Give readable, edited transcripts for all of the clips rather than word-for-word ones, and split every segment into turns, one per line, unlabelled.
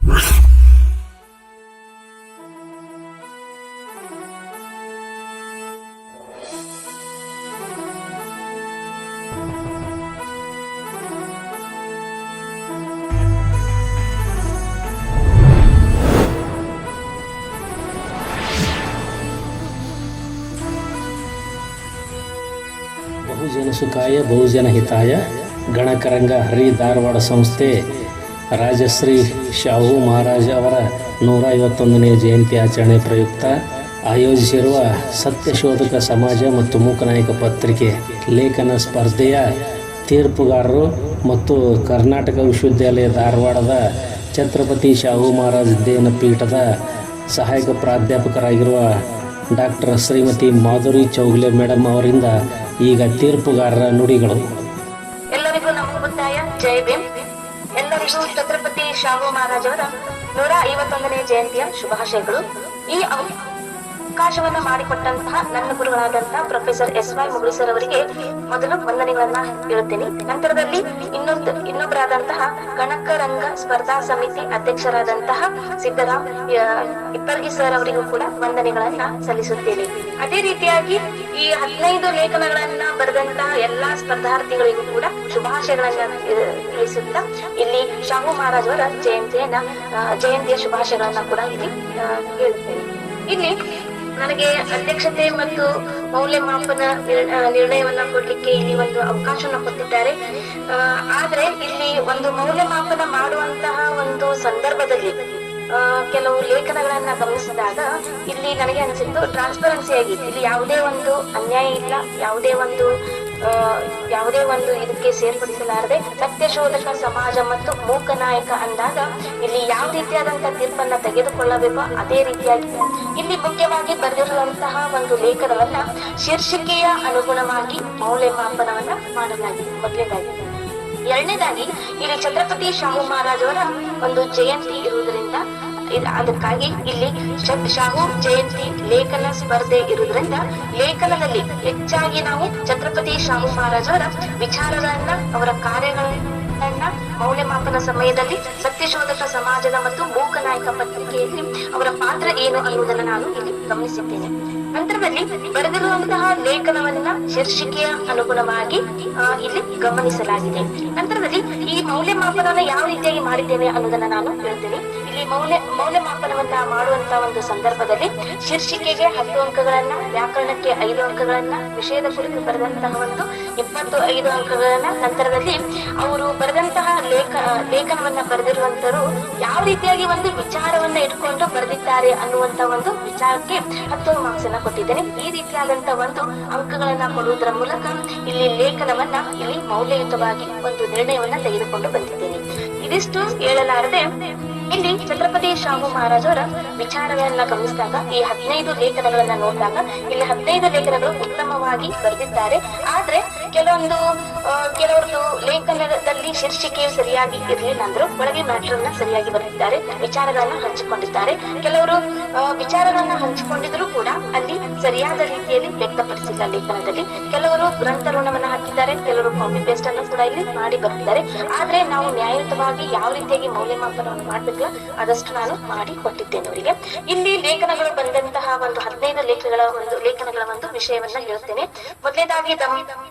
ಬಹುಜನ ಸುಖಾಯ ಬಹುಜನ ಹಿತಾಯ ಗಣಕರಂಗ ಹರಿ ಧಾರವಾಡ ಸಂಸ್ಥೆ ರಾಜಶ್ರೀ ಶಾಹು ಮಹಾರಾಜ್ ಅವರ 151ನೇ ಜಯಂತಿ ಆಚರಣೆ ಪ್ರಯುಕ್ತ ಆಯೋಜಿಸಿರುವ ಸತ್ಯಶೋಧಕ ಸಮಾಜ ಮತ್ತು ಮೂಕನಾಯಕ ಪತ್ರಿಕೆ ಲೇಖನ ಸ್ಪರ್ಧೆಯ ತೀರ್ಪುಗಾರರು ಮತ್ತು ಕರ್ನಾಟಕ ವಿಶ್ವವಿದ್ಯಾಲಯ ಧಾರವಾಡದ ಛತ್ರಪತಿ ಶಾಹು ಮಹಾರಾಜ್ ಅಧ್ಯಯನ ಪೀಠದ ಸಹಾಯಕ ಪ್ರಾಧ್ಯಾಪಕರಾಗಿರುವ ಡಾಕ್ಟರ್ ಶ್ರೀಮತಿ ಮಾಧುರಿ ಚೌಗಲೆ ಮೇಡಮ್ ಅವರಿಂದ ಈಗ ತೀರ್ಪುಗಾರರ ನುಡಿಗಳು.
ಎಲ್ಲರಿಗೂ ನಮೋ ಬುದ್ಧಾಯ, ಜೈ ಭೀಮ್. ಎಲ್ಲರಿಗೂ ಛತ್ರಪತಿ ಶಾಹು ಮಹಾರಾಜ್ ಅವರ 151ನೇ ಜಯಂತಿಯ ಶುಭಾಶಯಗಳು. ಈ ಅವಕಾಶವನ್ನ ಮಾಡಿಕೊಟ್ಟಂತಹ ನನ್ನ ಗುರುಗಳಾದಂತಹ ಪ್ರೊಫೆಸರ್ SY ಮುಗುಳಿಸರ್ ಅವರಿಗೆ ಮೊದಲು ವಂದನೆಗಳನ್ನ ಹೇಳುತ್ತೇನೆ. ನಂತರದಲ್ಲಿ ಇನ್ನೊಬ್ಬರಾದಂತಹ ಗಣಕರಂಗ ಸ್ಪರ್ಧಾ ಸಮಿತಿ ಅಧ್ಯಕ್ಷರಾದಂತಹ ಸಿದ್ದರಾಮ್ ಇಪ್ಪರ್ಗಿ ಸರ್ ಅವರಿಗೂ ಕೂಡ ವಂದನೆಗಳನ್ನ ಸಲ್ಲಿಸುತ್ತೇನೆ. ಅದೇ ರೀತಿಯಾಗಿ ಈ 15 ಲೇಖನಗಳನ್ನ ಬರೆದಂತಹ ಎಲ್ಲಾ ಸ್ಪರ್ಧಾರ್ಥಿಗಳಿಗೂ ಕೂಡ ಶುಭಾಶಯಗಳನ್ನ ತಿಳಿಸುತ್ತಾ ಇಲ್ಲಿ ಶಾಹು ಮಹಾರಾಜ್ ಅವರ ಜಯಂತಿಯ ಶುಭಾಶಯಗಳನ್ನ ಕೂಡ ಇಲ್ಲಿ ಹೇಳುತ್ತೇನೆ. ಇಲ್ಲಿ ನನಗೆ ಅಧ್ಯಕ್ಷತೆ ಮತ್ತು ಮೌಲ್ಯಮಾಪನ ನಿರ್ಣಯವನ್ನ ಕೊಡ್ಲಿಕ್ಕೆ ಇಲ್ಲಿ ಒಂದು ಅವಕಾಶವನ್ನು ಕೊಟ್ಟಿದ್ದಾರೆ. ಆದ್ರೆ ಇಲ್ಲಿ ಒಂದು ಮೌಲ್ಯಮಾಪನ ಮಾಡುವಂತಹ ಒಂದು ಸಂದರ್ಭದಲ್ಲಿ ಕೆಲವು ಲೇಖನಗಳನ್ನ ಗಮನಿಸಿದಾಗ ಇಲ್ಲಿ ನನಗೆ ಅನಿಸಿದ್ದು ಟ್ರಾನ್ಸ್ಪರೆನ್ಸಿ ಆಗಿ ಇಲ್ಲಿ ಯಾವುದೇ ಒಂದು ಅನ್ಯಾಯ ಇಲ್ಲ, ಯಾವುದೇ ಒಂದು ಇದಕ್ಕೆ ಸೇರ್ಪಡಿಸಲಾರದೆ ಸತ್ಯಶೋಧಕ ಸಮಾಜ ಮತ್ತು ಮೂಕನಾಯಕ ಅಂದಾಗ ಇಲ್ಲಿ ಯಾವ ರೀತಿಯಾದಂತಹ ತೀರ್ಪನ್ನ ತೆಗೆದುಕೊಳ್ಳಬೇಕೋ ಅದೇ ರೀತಿಯಾಗಿ ಇಲ್ಲಿ ಮುಖ್ಯವಾಗಿ ಬರೆದಿರುವಂತಹ ಒಂದು ಲೇಖನವನ್ನ ಶೀರ್ಷಿಕೆಯ ಅನುಗುಣವಾಗಿ ಮೌಲ್ಯಮಾಪನವನ್ನ ಮಾಡಲಾಗಿದೆ. ಮೊದಲನೇದಾಗಿ. ಎರಡನೇದಾಗಿ ಇಲ್ಲಿ ಛತ್ರಪತಿ ಶಾಹು ಮಹಾರಾಜ್ ಅವರ ಒಂದು ಜಯಂತಿ ಇರುವುದರಿಂದ ಅದಕ್ಕಾಗಿ ಇಲ್ಲಿ ಶಾಹು ಜಯಂತಿ ಲೇಖನ ಸ್ಪರ್ಧೆ ಇರುವುದರಿಂದ ಲೇಖನದಲ್ಲಿ ಹೆಚ್ಚಾಗಿ ನಾವು ಛತ್ರಪತಿ ಶಾಹು ಮಹಾರಾಜ್ ಅವರ ವಿಚಾರಗಳನ್ನ, ಅವರ ಕಾರ್ಯಗಳನ್ನ ಮೌಲ್ಯಮಾಪನ ಸಮಯದಲ್ಲಿ ಸತ್ಯಶೋಧಕ ಸಮಾಜದ ಮತ್ತು ಮೂಕನಾಯಕ ಪತ್ರಿಕೆಯಲ್ಲಿ ಅವರ ಪಾತ್ರ ಏನು ಅನ್ನುವುದನ್ನು ನಾನು ಇಲ್ಲಿ ಗಮನಿಸಿದ್ದೇನೆ. ನಂತರದಲ್ಲಿ ಬರೆದಿರುವಂತಹ ಲೇಖನವನ್ನ ಶೀರ್ಷಿಕೆಯ ಅನುಗುಣವಾಗಿ ಇಲ್ಲಿ ಗಮನಿಸಲಾಗಿದೆ. ನಂತರದಲ್ಲಿ ಈ ಮೌಲ್ಯಮಾಪನ ಯಾವ ರೀತಿಯಾಗಿ ಮಾಡಿದ್ದೇನೆ ಅನ್ನೋದನ್ನ ನಾನು ಹೇಳ್ತೇನೆ. ಇಲ್ಲಿ ಮೌಲ್ಯಮಾಪನವನ್ನ ಮಾಡುವಂತಹ ಒಂದು ಸಂದರ್ಭದಲ್ಲಿ ಶೀರ್ಷಿಕೆಗೆ 10 ಅಂಕಗಳನ್ನ, ವ್ಯಾಕರಣಕ್ಕೆ 5 ಅಂಕಗಳನ್ನ, ವಿಷಯದ ಕುರಿತು ಬರೆದಂತಹ ಒಂದು 25 ಅಂಕಗಳನ್ನ, ನಂತರದಲ್ಲಿ ಅವರು ಬರೆದಂತಹ ಲೇಖನವನ್ನ ಬರೆದಿರುವಂತರು ಯಾವ ರೀತಿಯಾಗಿ ಒಂದು ವಿಚಾರವನ್ನ ಇಟ್ಕೊಂಡು ಬರೆದಿದ್ದಾರೆ ಅನ್ನುವಂತ ಒಂದು ವಿಚಾರಕ್ಕೆ 10 ಮಾರ್ಕ್ಸ್ ಅನ್ನ ಕೊಟ್ಟಿದ್ದೇನೆ. ಈ ರೀತಿಯಾದಂತಹ ಒಂದು ಅಂಕಗಳನ್ನ ಕೊಡುವುದರ ಮೂಲಕ ಇಲ್ಲಿ ಲೇಖನವನ್ನ ಇಲ್ಲಿ ಮೌಲ್ಯಯುತವಾಗಿ ಒಂದು ನಿರ್ಣಯವನ್ನ ತೆಗೆದುಕೊಂಡು ಬಂದಿದ್ದೇನೆ. ಇದಿಷ್ಟು ಹೇಳಲಾರದೆ ಇಲ್ಲಿ ಛತ್ರಪತಿ ಶಾಹು ಮಹಾರಾಜ್ ಅವರ ವಿಚಾರಗಳನ್ನ ಗಮನಿಸಿದಾಗ ಈ 15 ಲೇಖನಗಳನ್ನ ನೋಡಿದಾಗ ಇಲ್ಲಿ 15 ಲೇಖನಗಳು ಉತ್ತಮವಾಗಿ ಬರೆದಿದ್ದಾರೆ. ಆದ್ರೆ ಕೆಲವರದು ಲೇಖನದಲ್ಲಿ ಶೀರ್ಷಿಕೆಯು ಸರಿಯಾಗಿ ಇರಲಿಲ್ಲ ಅಂದ್ರು ಒಳಗೆ ಮ್ಯಾಟರ್ ಅನ್ನ ಸರಿಯಾಗಿ ಬರೆದಿದ್ದಾರೆ, ವಿಚಾರಗಳನ್ನ ಹಂಚಿಕೊಂಡಿದ್ದಾರೆ. ಕೆಲವರು ವಿಚಾರಗಳನ್ನ ಹಂಚಿಕೊಂಡಿದ್ರು ಕೂಡ ಅಲ್ಲಿ ಸರಿಯಾದ ರೀತಿಯಲ್ಲಿ ವ್ಯಕ್ತಪಡಿಸಿಲ್ಲ ಲೇಖನದಲ್ಲಿ. ಕೆಲವರು ಗ್ರಂಥ ಋಣವನ್ನ ಹಾಕಿದ್ದಾರೆ, ಕೆಲವರು ಕಾಪಿ ಪೇಸ್ಟ್ ಅನ್ನು ಕೂಡ ಇಲ್ಲಿ ಮಾಡಿ ಬರೆದಿದ್ದಾರೆ. ಆದ್ರೆ ನಾವು ನ್ಯಾಯಯುತವಾಗಿ ಯಾವ ರೀತಿಯಾಗಿ ಮೌಲ್ಯಮಾಪನವನ್ನು ಮಾಡ್ಬೇಕಲ್ಲ ಅದಷ್ಟು ನಾನು ಮಾಡಿ ಕೊಟ್ಟಿದ್ದೇನೆ ಅವರಿಗೆ. ಇಲ್ಲಿ ಲೇಖನಗಳು ಬಂದಂತಹ ಒಂದು 15 ಲೇಖನಗಳ ಒಂದು ವಿಷಯವನ್ನ ಹೇಳ್ತೇನೆ. ಮೊದಲನೇದಾಗಿ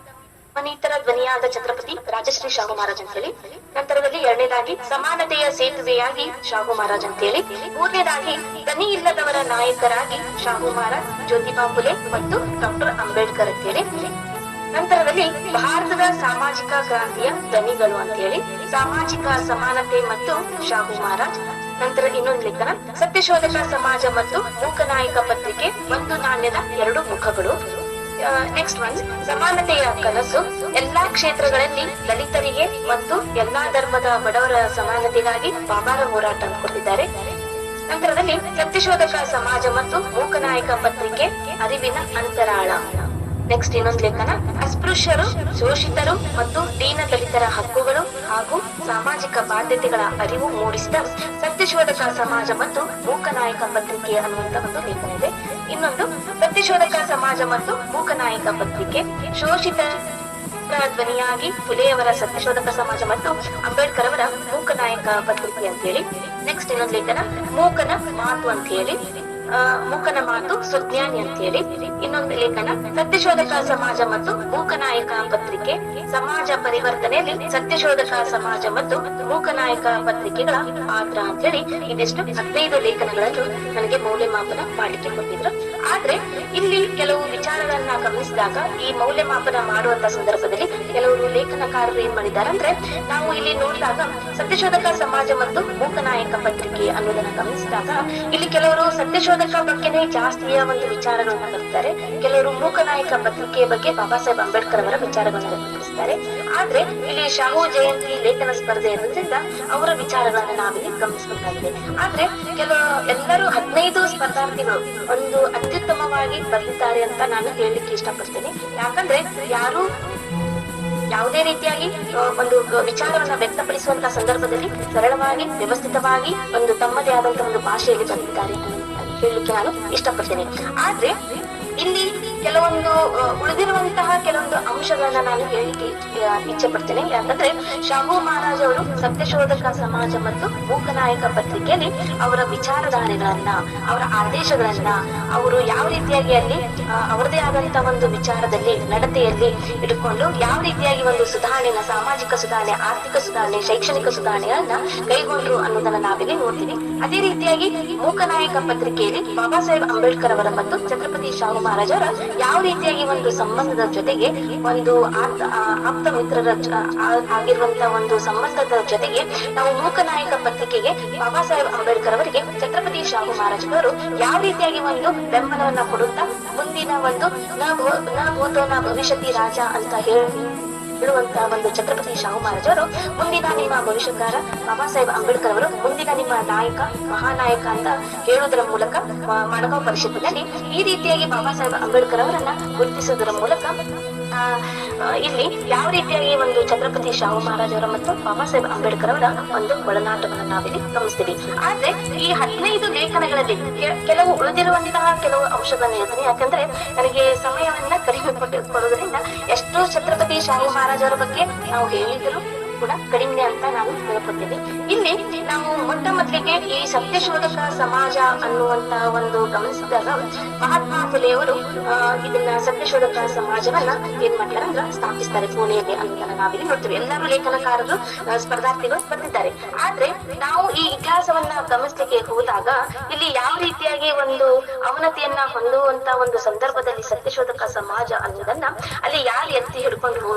ಮನೀತರ ಧ್ವನಿಯಾದ ಛತ್ರಪತಿ ರಾಜಶ್ರೀ ಶಾಹು ಮಹಾರಾಜ್ ಅಂತ ಹೇಳಿ, ನಂತರದಲ್ಲಿ ಎರಡನೇದಾಗಿ ಸಮಾನತೆಯ ಸೇತುವೆಯಾಗಿ ಶಾಹು ಮಹಾರಾಜ್ ಅಂತ ಹೇಳಿ, ಮೂರನೇದಾಗಿ ದನಿ ಇಲ್ಲದವರ ನಾಯಕರಾಗಿ ಶಾಹು ಮಹಾರಾಜ್, ಜ್ಯೋತಿಬಾ ಫುಲೆ ಮತ್ತು ಡಾಕ್ಟರ್ ಅಂಬೇಡ್ಕರ್ ಅಂತ ಹೇಳಿ, ನಂತರದಲ್ಲಿ ಭಾರತದ ಸಾಮಾಜಿಕ ಕ್ರಾಂತಿಯ ದನಿಗಳು ಅಂತ ಹೇಳಿ, ಸಾಮಾಜಿಕ ಸಮಾನತೆ ಮತ್ತು ಶಾಹು ಮಹಾರಾಜ್, ನಂತರ ಇನ್ನೊಂದು ಲೇಖನ ಸತ್ಯಶೋಧಕ ಸಮಾಜ ಮತ್ತು ಮೂಕನಾಯಕ ಪತ್ರಿಕೆ, ಒಂದು ನಾಣ್ಯದ 2 ಮುಖಗಳು. ನೆಕ್ಸ್ಟ್ ಒನ್ ಸಮಾನತೆಯ ಕನಸು, ಎಲ್ಲಾ ಕ್ಷೇತ್ರಗಳಲ್ಲಿ ದಲಿತರಿಗೆ ಮತ್ತು ಎಲ್ಲಾ ಧರ್ಮದ ಬಡವರ ಸಮಾನತೆಗಾಗಿ ಬಾಬಾರ ಹೋರಾಟ ಕೊಟ್ಟಿದ್ದಾರೆ. ನಂತರದಲ್ಲಿ ಸತ್ಯಶೋಧಕ ಸಮಾಜ ಮತ್ತು ಮೂಕನಾಯಕ ಪತ್ರಿಕೆ, ಅರಿವಿನ ಅಂತರಾಳ. ನೆಕ್ಸ್ಟ್ ಇನ್ನೊಂದು ಲೇಖನ ಅಸ್ಪೃಶ್ಯರು, ಶೋಷಿತರು ಮತ್ತು ದೀನ ದಲಿತರ ಹಕ್ಕುಗಳು ಹಾಗೂ ಸಾಮಾಜಿಕ ಬಾಧ್ಯತೆಗಳ ಅರಿವು ಮೂಡಿಸಿದ ಸತ್ಯಶೋಧಕ ಸಮಾಜ ಮತ್ತು ಮೂಕನಾಯಕ ಪತ್ರಿಕೆ ಅನ್ನುವಂತ ಒಂದು ಲೇಖನ ಇದೆ. ಇನ್ನೊಂದು ಸತ್ಯಶೋಧಕ ಸಮಾಜ ಮತ್ತು ಮೂಕನಾಯಕ ಪತ್ರಿಕೆ, ಧ್ವನಿಯಾಗಿ ಫುಲೆಯವರ ಸತ್ಯಶೋಧಕ ಸಮಾಜ ಮತ್ತು ಅಂಬೇಡ್ಕರ್ ಅವರ ಮೂಕನಾಯಕ ಪತ್ರಿಕೆ ಅಂತ ಹೇಳಿ. ನೆಕ್ಸ್ಟ್ ಇನ್ನೊಂದು ಲೇಖನ ಮೂಕನ ಮಾತು ಅಂತ ಹೇಳಿ, ಮೂಕನ ಮಾತು ಸುಜ್ಞಾನಿ ಅಂತ ಹೇಳಿ. ಇನ್ನೊಂದು ಲೇಖನ ಸತ್ಯಶೋಧಕ ಸಮಾಜ ಮತ್ತು ಮೂಕನಾಯಕ ಪತ್ರಿಕೆ, ಸಮಾಜ ಪರಿವರ್ತನೆಯಲ್ಲಿ ಸತ್ಯಶೋಧಕ ಸಮಾಜ ಮತ್ತು ಮೂಕನಾಯಕ ಪತ್ರಿಕೆಗಳ ಪಾತ್ರ ಅಂತ ಹೇಳಿ. ಇದಿಷ್ಟು 15 ಲೇಖನಗಳನ್ನು ನನಗೆ ಮೌಲ್ಯಮಾಪನ ಮಾಡಲಿಕ್ಕೆ ಕೊಟ್ಟಿದ್ರು. ಆದ್ರೆ ಇಲ್ಲಿ ಕೆಲವು ವಿಚಾರಗಳನ್ನ ಗಮನಿಸಿದಾಗ ಈ ಮೌಲ್ಯಮಾಪನ ಮಾಡುವಂತ ಸಂದರ್ಭದಲ್ಲಿ ಕೆಲವರು ಲೇಖನಕಾರರು ಏನ್ ಮಾಡಿದ್ದಾರೆ ಅಂದ್ರೆ, ನಾವು ಇಲ್ಲಿ ನೋಡಿದಾಗ ಸತ್ಯಶೋಧಕ ಸಮಾಜ ಮತ್ತು ಮೂಕನಾಯಕ ಪತ್ರಿಕೆ ಅನ್ನೋದನ್ನ ಗಮನಿಸಿದಾಗ ಇಲ್ಲಿ ಕೆಲವರು ಸತ್ಯಶೋಧಕ ಬಗ್ಗೆನೇ ಜಾಸ್ತಿಯ ಒಂದು ವಿಚಾರಗಳನ್ನ ಬರೀತಾರೆ, ಕೆಲವರು ಮೂಕನಾಯಕ ಪತ್ರಿಕೆಯ ಬಗ್ಗೆ ಬಾಬಾ ಸಾಹೇಬ್ ಅಂಬೇಡ್ಕರ್ ಅವರ ವಿಚಾರಗಳನ್ನ ವ್ಯಕ್ತಪಡಿಸ್ತಾರೆ. ಆದ್ರೆ ಇಲ್ಲಿ ಶಾಹು ಜಯಂತಿ ಲೇಖನ ಸ್ಪರ್ಧೆ ಇರೋದ್ರಿಂದ ಅವರ ವಿಚಾರಗಳನ್ನ ನಾವಿಲ್ಲಿ ಗಮನಿಸಬೇಕಾಗಿದೆ. ಆದ್ರೆ ಎಲ್ಲರೂ 15 ಸ್ಪರ್ಧಾರ್ಥಿಗಳು ಒಂದು ಅತ್ಯುತ್ತಮವಾಗಿ ಬರೆದಿದ್ದಾರೆ ಅಂತ ನಾನು ಹೇಳಲಿಕ್ಕೆ ಇಷ್ಟಪಡ್ತೇನೆ. ಯಾಕಂದ್ರೆ ಯಾರು ಯಾವುದೇ ರೀತಿಯಾಗಿ ಒಂದು ವಿಚಾರವನ್ನ ವ್ಯಕ್ತಪಡಿಸುವಂತಹ ಸಂದರ್ಭದಲ್ಲಿ ಸರಳವಾಗಿ ವ್ಯವಸ್ಥಿತವಾಗಿ ಒಂದು ತಮ್ಮದೇ ಆದಂತಹ ಒಂದು ಭಾಷೆಯಲ್ಲಿ ಬರೆದಿದ್ದಾರೆ ಹೇಳಲಿಕ್ಕೆ ನಾನು ಇಷ್ಟಪಡ್ತೇನೆ. ಆದ್ರೆ ಇಲ್ಲಿ ಕೆಲವೊಂದು ಉಳಿದಿರುವಂತಹ ಕೆಲವೊಂದು ಅಂಶಗಳನ್ನ ನಾನು ಹೇಳಲಿಕ್ಕೆ ಇಚ್ಛೆ ಪಡ್ತೇನೆ. ಯಾಕಂದ್ರೆ ಶಾಹು ಮಹಾರಾಜ್ ಅವರು ಸತ್ಯಶೋಧಕ ಸಮಾಜ ಮತ್ತು ಮೂಕನಾಯಕ ಪತ್ರಿಕೆಯಲ್ಲಿ ಅವರ ವಿಚಾರಧಾರೆಗಳನ್ನ, ಅವರ ಆದೇಶಗಳನ್ನ ಅವರು ಯಾವ ರೀತಿಯಾಗಿ ಅಲ್ಲಿ ಅವರದೇ ಆದಂತಹ ಒಂದು ವಿಚಾರದಲ್ಲಿ ನಡತೆಯಲ್ಲಿ ಇಟ್ಕೊಂಡು ಯಾವ ರೀತಿಯಾಗಿ ಒಂದು ಸುಧಾರಣೆನ, ಸಾಮಾಜಿಕ ಸುಧಾರಣೆ, ಆರ್ಥಿಕ ಸುಧಾರಣೆ, ಶೈಕ್ಷಣಿಕ ಸುಧಾರಣೆಗಳನ್ನ ಕೈಗೊಂಡ್ರು ಅನ್ನೋದನ್ನ ನಾವಿಲ್ಲಿ ನೋಡ್ತೀವಿ. ಅದೇ ರೀತಿಯಾಗಿ ಮೂಕನಾಯಕ ಪತ್ರಿಕೆಯಲ್ಲಿ ಬಾಬಾ ಸಾಹೇಬ್ ಅಂಬೇಡ್ಕರ್ ಅವರ ಮತ್ತು ಛತ್ರಪತಿ ಶಾಹು ಮಹಾರಾಜ್ ಅವರ ಯಾವ ರೀತಿಯಾಗಿ ಒಂದು ಸಂಬಂಧದ ಜೊತೆಗೆ ಒಂದು ಆಪ್ತ ಮಿತ್ರರ ಆಗಿರುವಂತಹ ಒಂದು ಸಂಬಂಧದ ಜೊತೆಗೆ ನಾವು ಮೂಕನಾಯಕ ಪತ್ರಿಕೆಗೆ ಬಾಬಾ ಸಾಹೇಬ್ ಅಂಬೇಡ್ಕರ್ ಅವರಿಗೆ ಛತ್ರಪತಿ ಶಾಹು ಮಹಾರಾಜ್ ಅವರು ಯಾವ ರೀತಿಯಾಗಿ ಒಂದು ಬೆಂಬಲವನ್ನ ಕೊಡುತ್ತಾ ಮುಂದಿನ ಒಂದು ನ ಭೂತೋ ನ ಭವಿಷ್ಯತಿ ರಾಜ ಅಂತ ಹೇಳುವಂತಹ ಒಂದು ಛತ್ರಪತಿ ಶಾಹು ಮಹಾರಾಜ್ ಅವರು ಮುಂದಿನ ನಿಮ್ಮ ಭವಿಷ್ಯಕಾರ ಬಾಬಾ ಸಾಹೇಬ್ ಅಂಬೇಡ್ಕರ್ ಅವರು ಮುಂದಿನ ನಿಮ್ಮ ನಾಯಕ, ಮಹಾನಾಯಕ ಅಂತ ಹೇಳುವುದರ ಮೂಲಕ ಮಣಗಾಂವ್ ಪರಿಷತ್ತಿನಲ್ಲಿ ಈ ರೀತಿಯಾಗಿ ಬಾಬಾ ಸಾಹೇಬ್ ಅಂಬೇಡ್ಕರ್ ಅವರನ್ನ ಗುರುತಿಸುವುದರ ಮೂಲಕ ಇಲ್ಲಿ ಯಾವ ರೀತಿಯಾಗಿ ಒಂದು ಛತ್ರಪತಿ ಶಾಹು ಮಹಾರಾಜ್ ಅವರ ಮತ್ತು ಬಾಬಾ ಸಾಹೇಬ್ ಅಂಬೇಡ್ಕರ್ ಅವರ ಒಂದು ಒಳನಾಟವನ್ನು ನಾವಿಲ್ಲಿ ಗಮನಿಸ್ತೀವಿ. ಆದ್ರೆ ಈ 15 ಲೇಖನಗಳಲ್ಲಿ ಕೆಲವು ಉಳಿದಿರುವಂತಹ ಕೆಲವು ಅಂಶಗಳನ್ನ ಹೇಳ್ತೀನಿ. ಯಾಕಂದ್ರೆ ನನಗೆ ಸಮಯವನ್ನ ಕಡಿಮೆ ಕೊಡುವುದರಿಂದ ಎಷ್ಟು ಛತ್ರಪತಿ ಶಾಹು ಮಹಾರಾಜ್ ಅವರ ಬಗ್ಗೆ ನಾವು ಹೇಳಿದ್ರು ಕೂಡ ಕಡಿಮೆ ಅಂತ ನಾವು ಹೇಳ್ಕೊತೀವಿ. ಇಲ್ಲಿ ನಾವು ಮೊಟ್ಟ ಮೊದಲಿಗೆ ಈ ಸತ್ಯಶೋಧಕ ಸಮಾಜ ಅನ್ನುವಂತಹ ಒಂದು ಗಮನಿಸಿದಾಗ ಮಹಾತ್ಮ ಫುಲೆಯವರು ಇದನ್ನ ಸತ್ಯಶೋಧಕ ಸಮಾಜವನ್ನ ಏನ್ ಮಾಡ್ತಾರೆ ಅಂದ್ರೆ ಸ್ಥಾಪಿಸ್ತಾರೆ ಪುಣೆಯಲ್ಲಿ ಅನ್ನೋದನ್ನ ನಾವಿಲ್ಲಿ ನೋಡ್ತೀವಿ. ಎಲ್ಲರೂ ಲೇಖನಕಾರರು, ಸ್ಪರ್ಧಾರ್ಥಿಗಳು ಬಂದಿದ್ದಾರೆ. ಆದ್ರೆ ನಾವು ಈ ಇತಿಹಾಸವನ್ನ ಗಮನಿಸಲಿಕ್ಕೆ ಹೋದಾಗ ಇಲ್ಲಿ ಯಾವ ರೀತಿಯಾಗಿ ಒಂದು ಅವನತಿಯನ್ನ ಹೊಂದುವಂತ ಒಂದು ಸಂದರ್ಭದಲ್ಲಿ ಸತ್ಯಶೋಧಕ ಸಮಾಜ ಅನ್ನೋದನ್ನ ಅಲ್ಲಿ ಯಾರು ಎತ್ತಿ ಹಿಡ್ಕೊಂಡು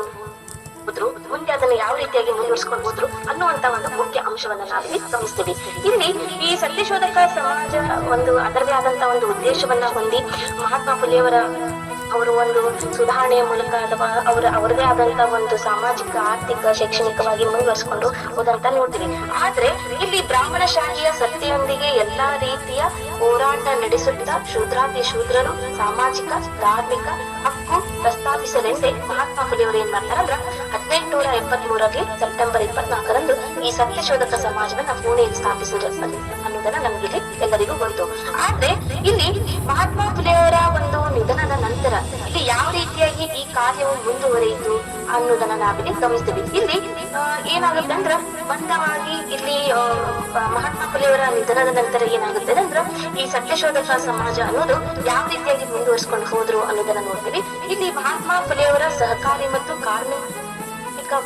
ಮುಂದೆ ಅದನ್ನ ಯಾವ ರೀತಿಯಾಗಿ ಮುಂದುವರಿಸಿಕೊಂಡು ಹೋದ್ರು ಅನ್ನುವಂತ ಒಂದು ಮುಖ್ಯ ಅಂಶವನ್ನ ನಾವಿಲ್ಲಿ ಗಮನಿಸ್ತೀವಿ. ಇಲ್ಲಿ ಈ ಸತ್ಯಶೋಧಕ ಸಮಾಜ ಒಂದು ಅದರದೇ ಆದಂತಹ ಒಂದು ಉದ್ದೇಶವನ್ನ ಹೊಂದಿ ಮಹಾತ್ಮ ಫುಲೆಯವರ ಅವರು ಒಂದು ಸುಧಾರಣೆಯ ಮೂಲಕ ಅಥವಾ ಅವರದೇ ಆದಂತಹ ಒಂದು ಸಾಮಾಜಿಕ, ಆರ್ಥಿಕ, ಶೈಕ್ಷಣಿಕವಾಗಿ ಮುಂದುವರಿಸಿಕೊಂಡು ಹೋದಂತ ನೋಡ್ತೀವಿ. ಆದ್ರೆ ಇಲ್ಲಿ ಬ್ರಾಹ್ಮಣಶಾಹಿಯ ಸತ್ತೆಯೊಂದಿಗೆ ಎಲ್ಲಾ ರೀತಿಯ ಹೋರಾಟ ನಡೆಸುತ್ತಾ ಶೂದ್ರಾತಿ ಶೂದ್ರರು ಸಾಮಾಜಿಕ, ಧಾರ್ಮಿಕ ಹಕ್ಕು ಪ್ರಸ್ತಾಪಿಸಲೆಂದೇ ಮಹಾತ್ಮ ಫುಲೆಯವರು ಏನ್ ಮಾಡ್ತಾರಂದ್ರ 1873ರಲ್ಲಿ ಸೆಪ್ಟೆಂಬರ್ 24ರಂದು ಈ ಸತ್ಯಶೋಧಕ ಸಮಾಜವನ್ನ ಪುಣೆಯಲ್ಲಿ ಸ್ಥಾಪಿಸಿದ್ರು ಅನ್ನೋದನ್ನ ನಮಗಿಲ್ಲಿ ಎಲ್ಲರಿಗೂ ಗೊತ್ತು. ಆದ್ರೆ ಇಲ್ಲಿ ಮಹಾತ್ಮ ಫುಲೆಯವರ ಒಂದು ನಿಧನದ ನಂತರ ಇಲ್ಲಿ ಯಾವ ರೀತಿಯಾಗಿ ಈ ಕಾರ್ಯವು ಮುಂದುವರಿಯಿತು ಅನ್ನೋದನ್ನ ನಾವಿಲ್ಲಿ ಗಮನಿಸ್ತೀವಿ. ಇಲ್ಲಿ ಏನಾಗುತ್ತೆ ಅಂದ್ರ ಬಂಧವಾಗಿ ಇಲ್ಲಿ ಮಹಾತ್ಮ ಫುಲೆಯವರ ನಿಧನದ ನಂತರ ಏನಾಗುತ್ತೆ ಅಂದ್ರ ಈ ಸತ್ಯಶೋಧಕ ಸಮಾಜ ಅನ್ನೋದು ಯಾವ ರೀತಿಯಾಗಿ ಮುಂದುವರಿಸಿಕೊಂಡು ಹೋದ್ರು ಅನ್ನೋದನ್ನ ನೋಡ್ತೀವಿ. ಇಲ್ಲಿ ಮಹಾತ್ಮ ಫುಲೆಯವರ ಸಹಕಾರಿ ಮತ್ತು ಕಾರ್ಮಿಕ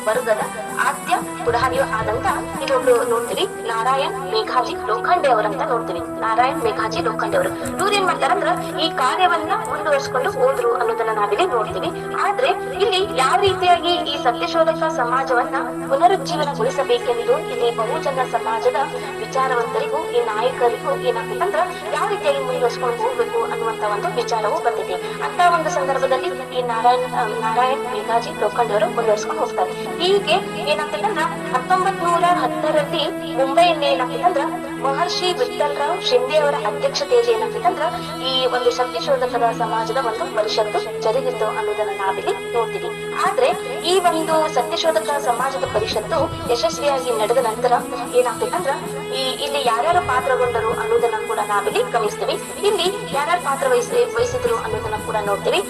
ವರ್ಗದ ಆದ್ಯ ಪುಡಾರಿಯೂ ಆದಂತ ಇಲ್ಲೊಂದು ನೋಡ್ತೀವಿ, ನಾರಾಯಣ್ ಮೇಘಾಜಿ ಲೋಖಂಡೆ ಅವರಂತ ನೋಡ್ತೀವಿ. ನಾರಾಯಣ್ ಮೇಘಾಜಿ ಲೋಖಂಡೆ ಅವರು ಇವ್ರು ಏನ್ ಮಾಡ್ತಾರಂದ್ರ ಈ ಕಾರ್ಯವನ್ನ ಮುಂದುವರಿಸಿಕೊಂಡು ಹೋದ್ರು ಅನ್ನೋದನ್ನ ನಾವಿಲ್ಲಿ ನೋಡ್ತೀವಿ. ಆದ್ರೆ ಇಲ್ಲಿ ಯಾವ ರೀತಿಯಾಗಿ ಈ ಸತ್ಯಶೋಧಕ ಸಮಾಜವನ್ನ ಪುನರುಜ್ಜೀವನಗೊಳಿಸಬೇಕೆಂದು ಇಲ್ಲಿ ಬಹುಜನ ಸಮಾಜದ ವಿಚಾರವಂತರಿಗೂ ಈ ನಾಯಕರಿಗೂ ಏನಾಗ್ಬೇಕಂದ್ರ ಯಾವ ರೀತಿಯಾಗಿ ಮುಂದುವರಿಸಿಕೊಂಡು ಹೋಗ್ಬೇಕು ಅನ್ನುವಂತ ಒಂದು ವಿಚಾರವು ಬಂದಿದೆ. ಅಂತ ಒಂದು ಸಂದರ್ಭದಲ್ಲಿ ಈ ನಾರಾಯಣ್ ಮೇಘಾಜಿ ಲೋಖಂಡೆ ಅವರು ಮುಂದುವರಿಸಿಕೊಂಡು ಹೋಗ್ತಾರೆ. ಹೀಗೆ ಏನಾಗ್ತದಂದ್ರ 1910ರಲ್ಲಿ ಮುಂಬೈಯಲ್ಲಿ ಏನಾಗ್ತದಂದ್ರ ಮಹರ್ಷಿ ವಿಠ್ಠಲರಾವ್ ಶಿಂದೆ ಅವರ ಅಧ್ಯಕ್ಷತೆಯಲ್ಲಿ ಏನಾಗ್ತಂದ್ರ ಈ ಒಂದು ಸತ್ಯಶೋಧಕರ ಸಮಾಜದ ಒಂದು ಪರಿಷತ್ತು ಜರುಗಿತ್ತು ಅನ್ನೋದನ್ನ ನಾವಿಲ್ಲಿ ನೋಡ್ತೀವಿ. ಆದ್ರೆ ಈ ಒಂದು ಸತ್ಯಶೋಧಕ ಸಮಾಜದ ಪರಿಷತ್ತು ಯಶಸ್ವಿಯಾಗಿ ನಡೆದ ನಂತರ ಏನಾಗ್ತೈತಂದ್ರ ಇಲ್ಲಿ ಯಾರ್ಯಾರು ಪಾತ್ರಗೊಂಡರು ಅನ್ನೋದನ್ನ ಕೂಡ ನಾವಿಲ್ಲಿ ಗಮನಿಸ್ತೀವಿ. ಇಲ್ಲಿ ಯಾರ್ಯಾರು ಪಾತ್ರ ವಹಿಸಿದ್ರು ಅನ್ನೋದನ್ನ ಕೂಡ ನೋಡ್ತೀವಿ.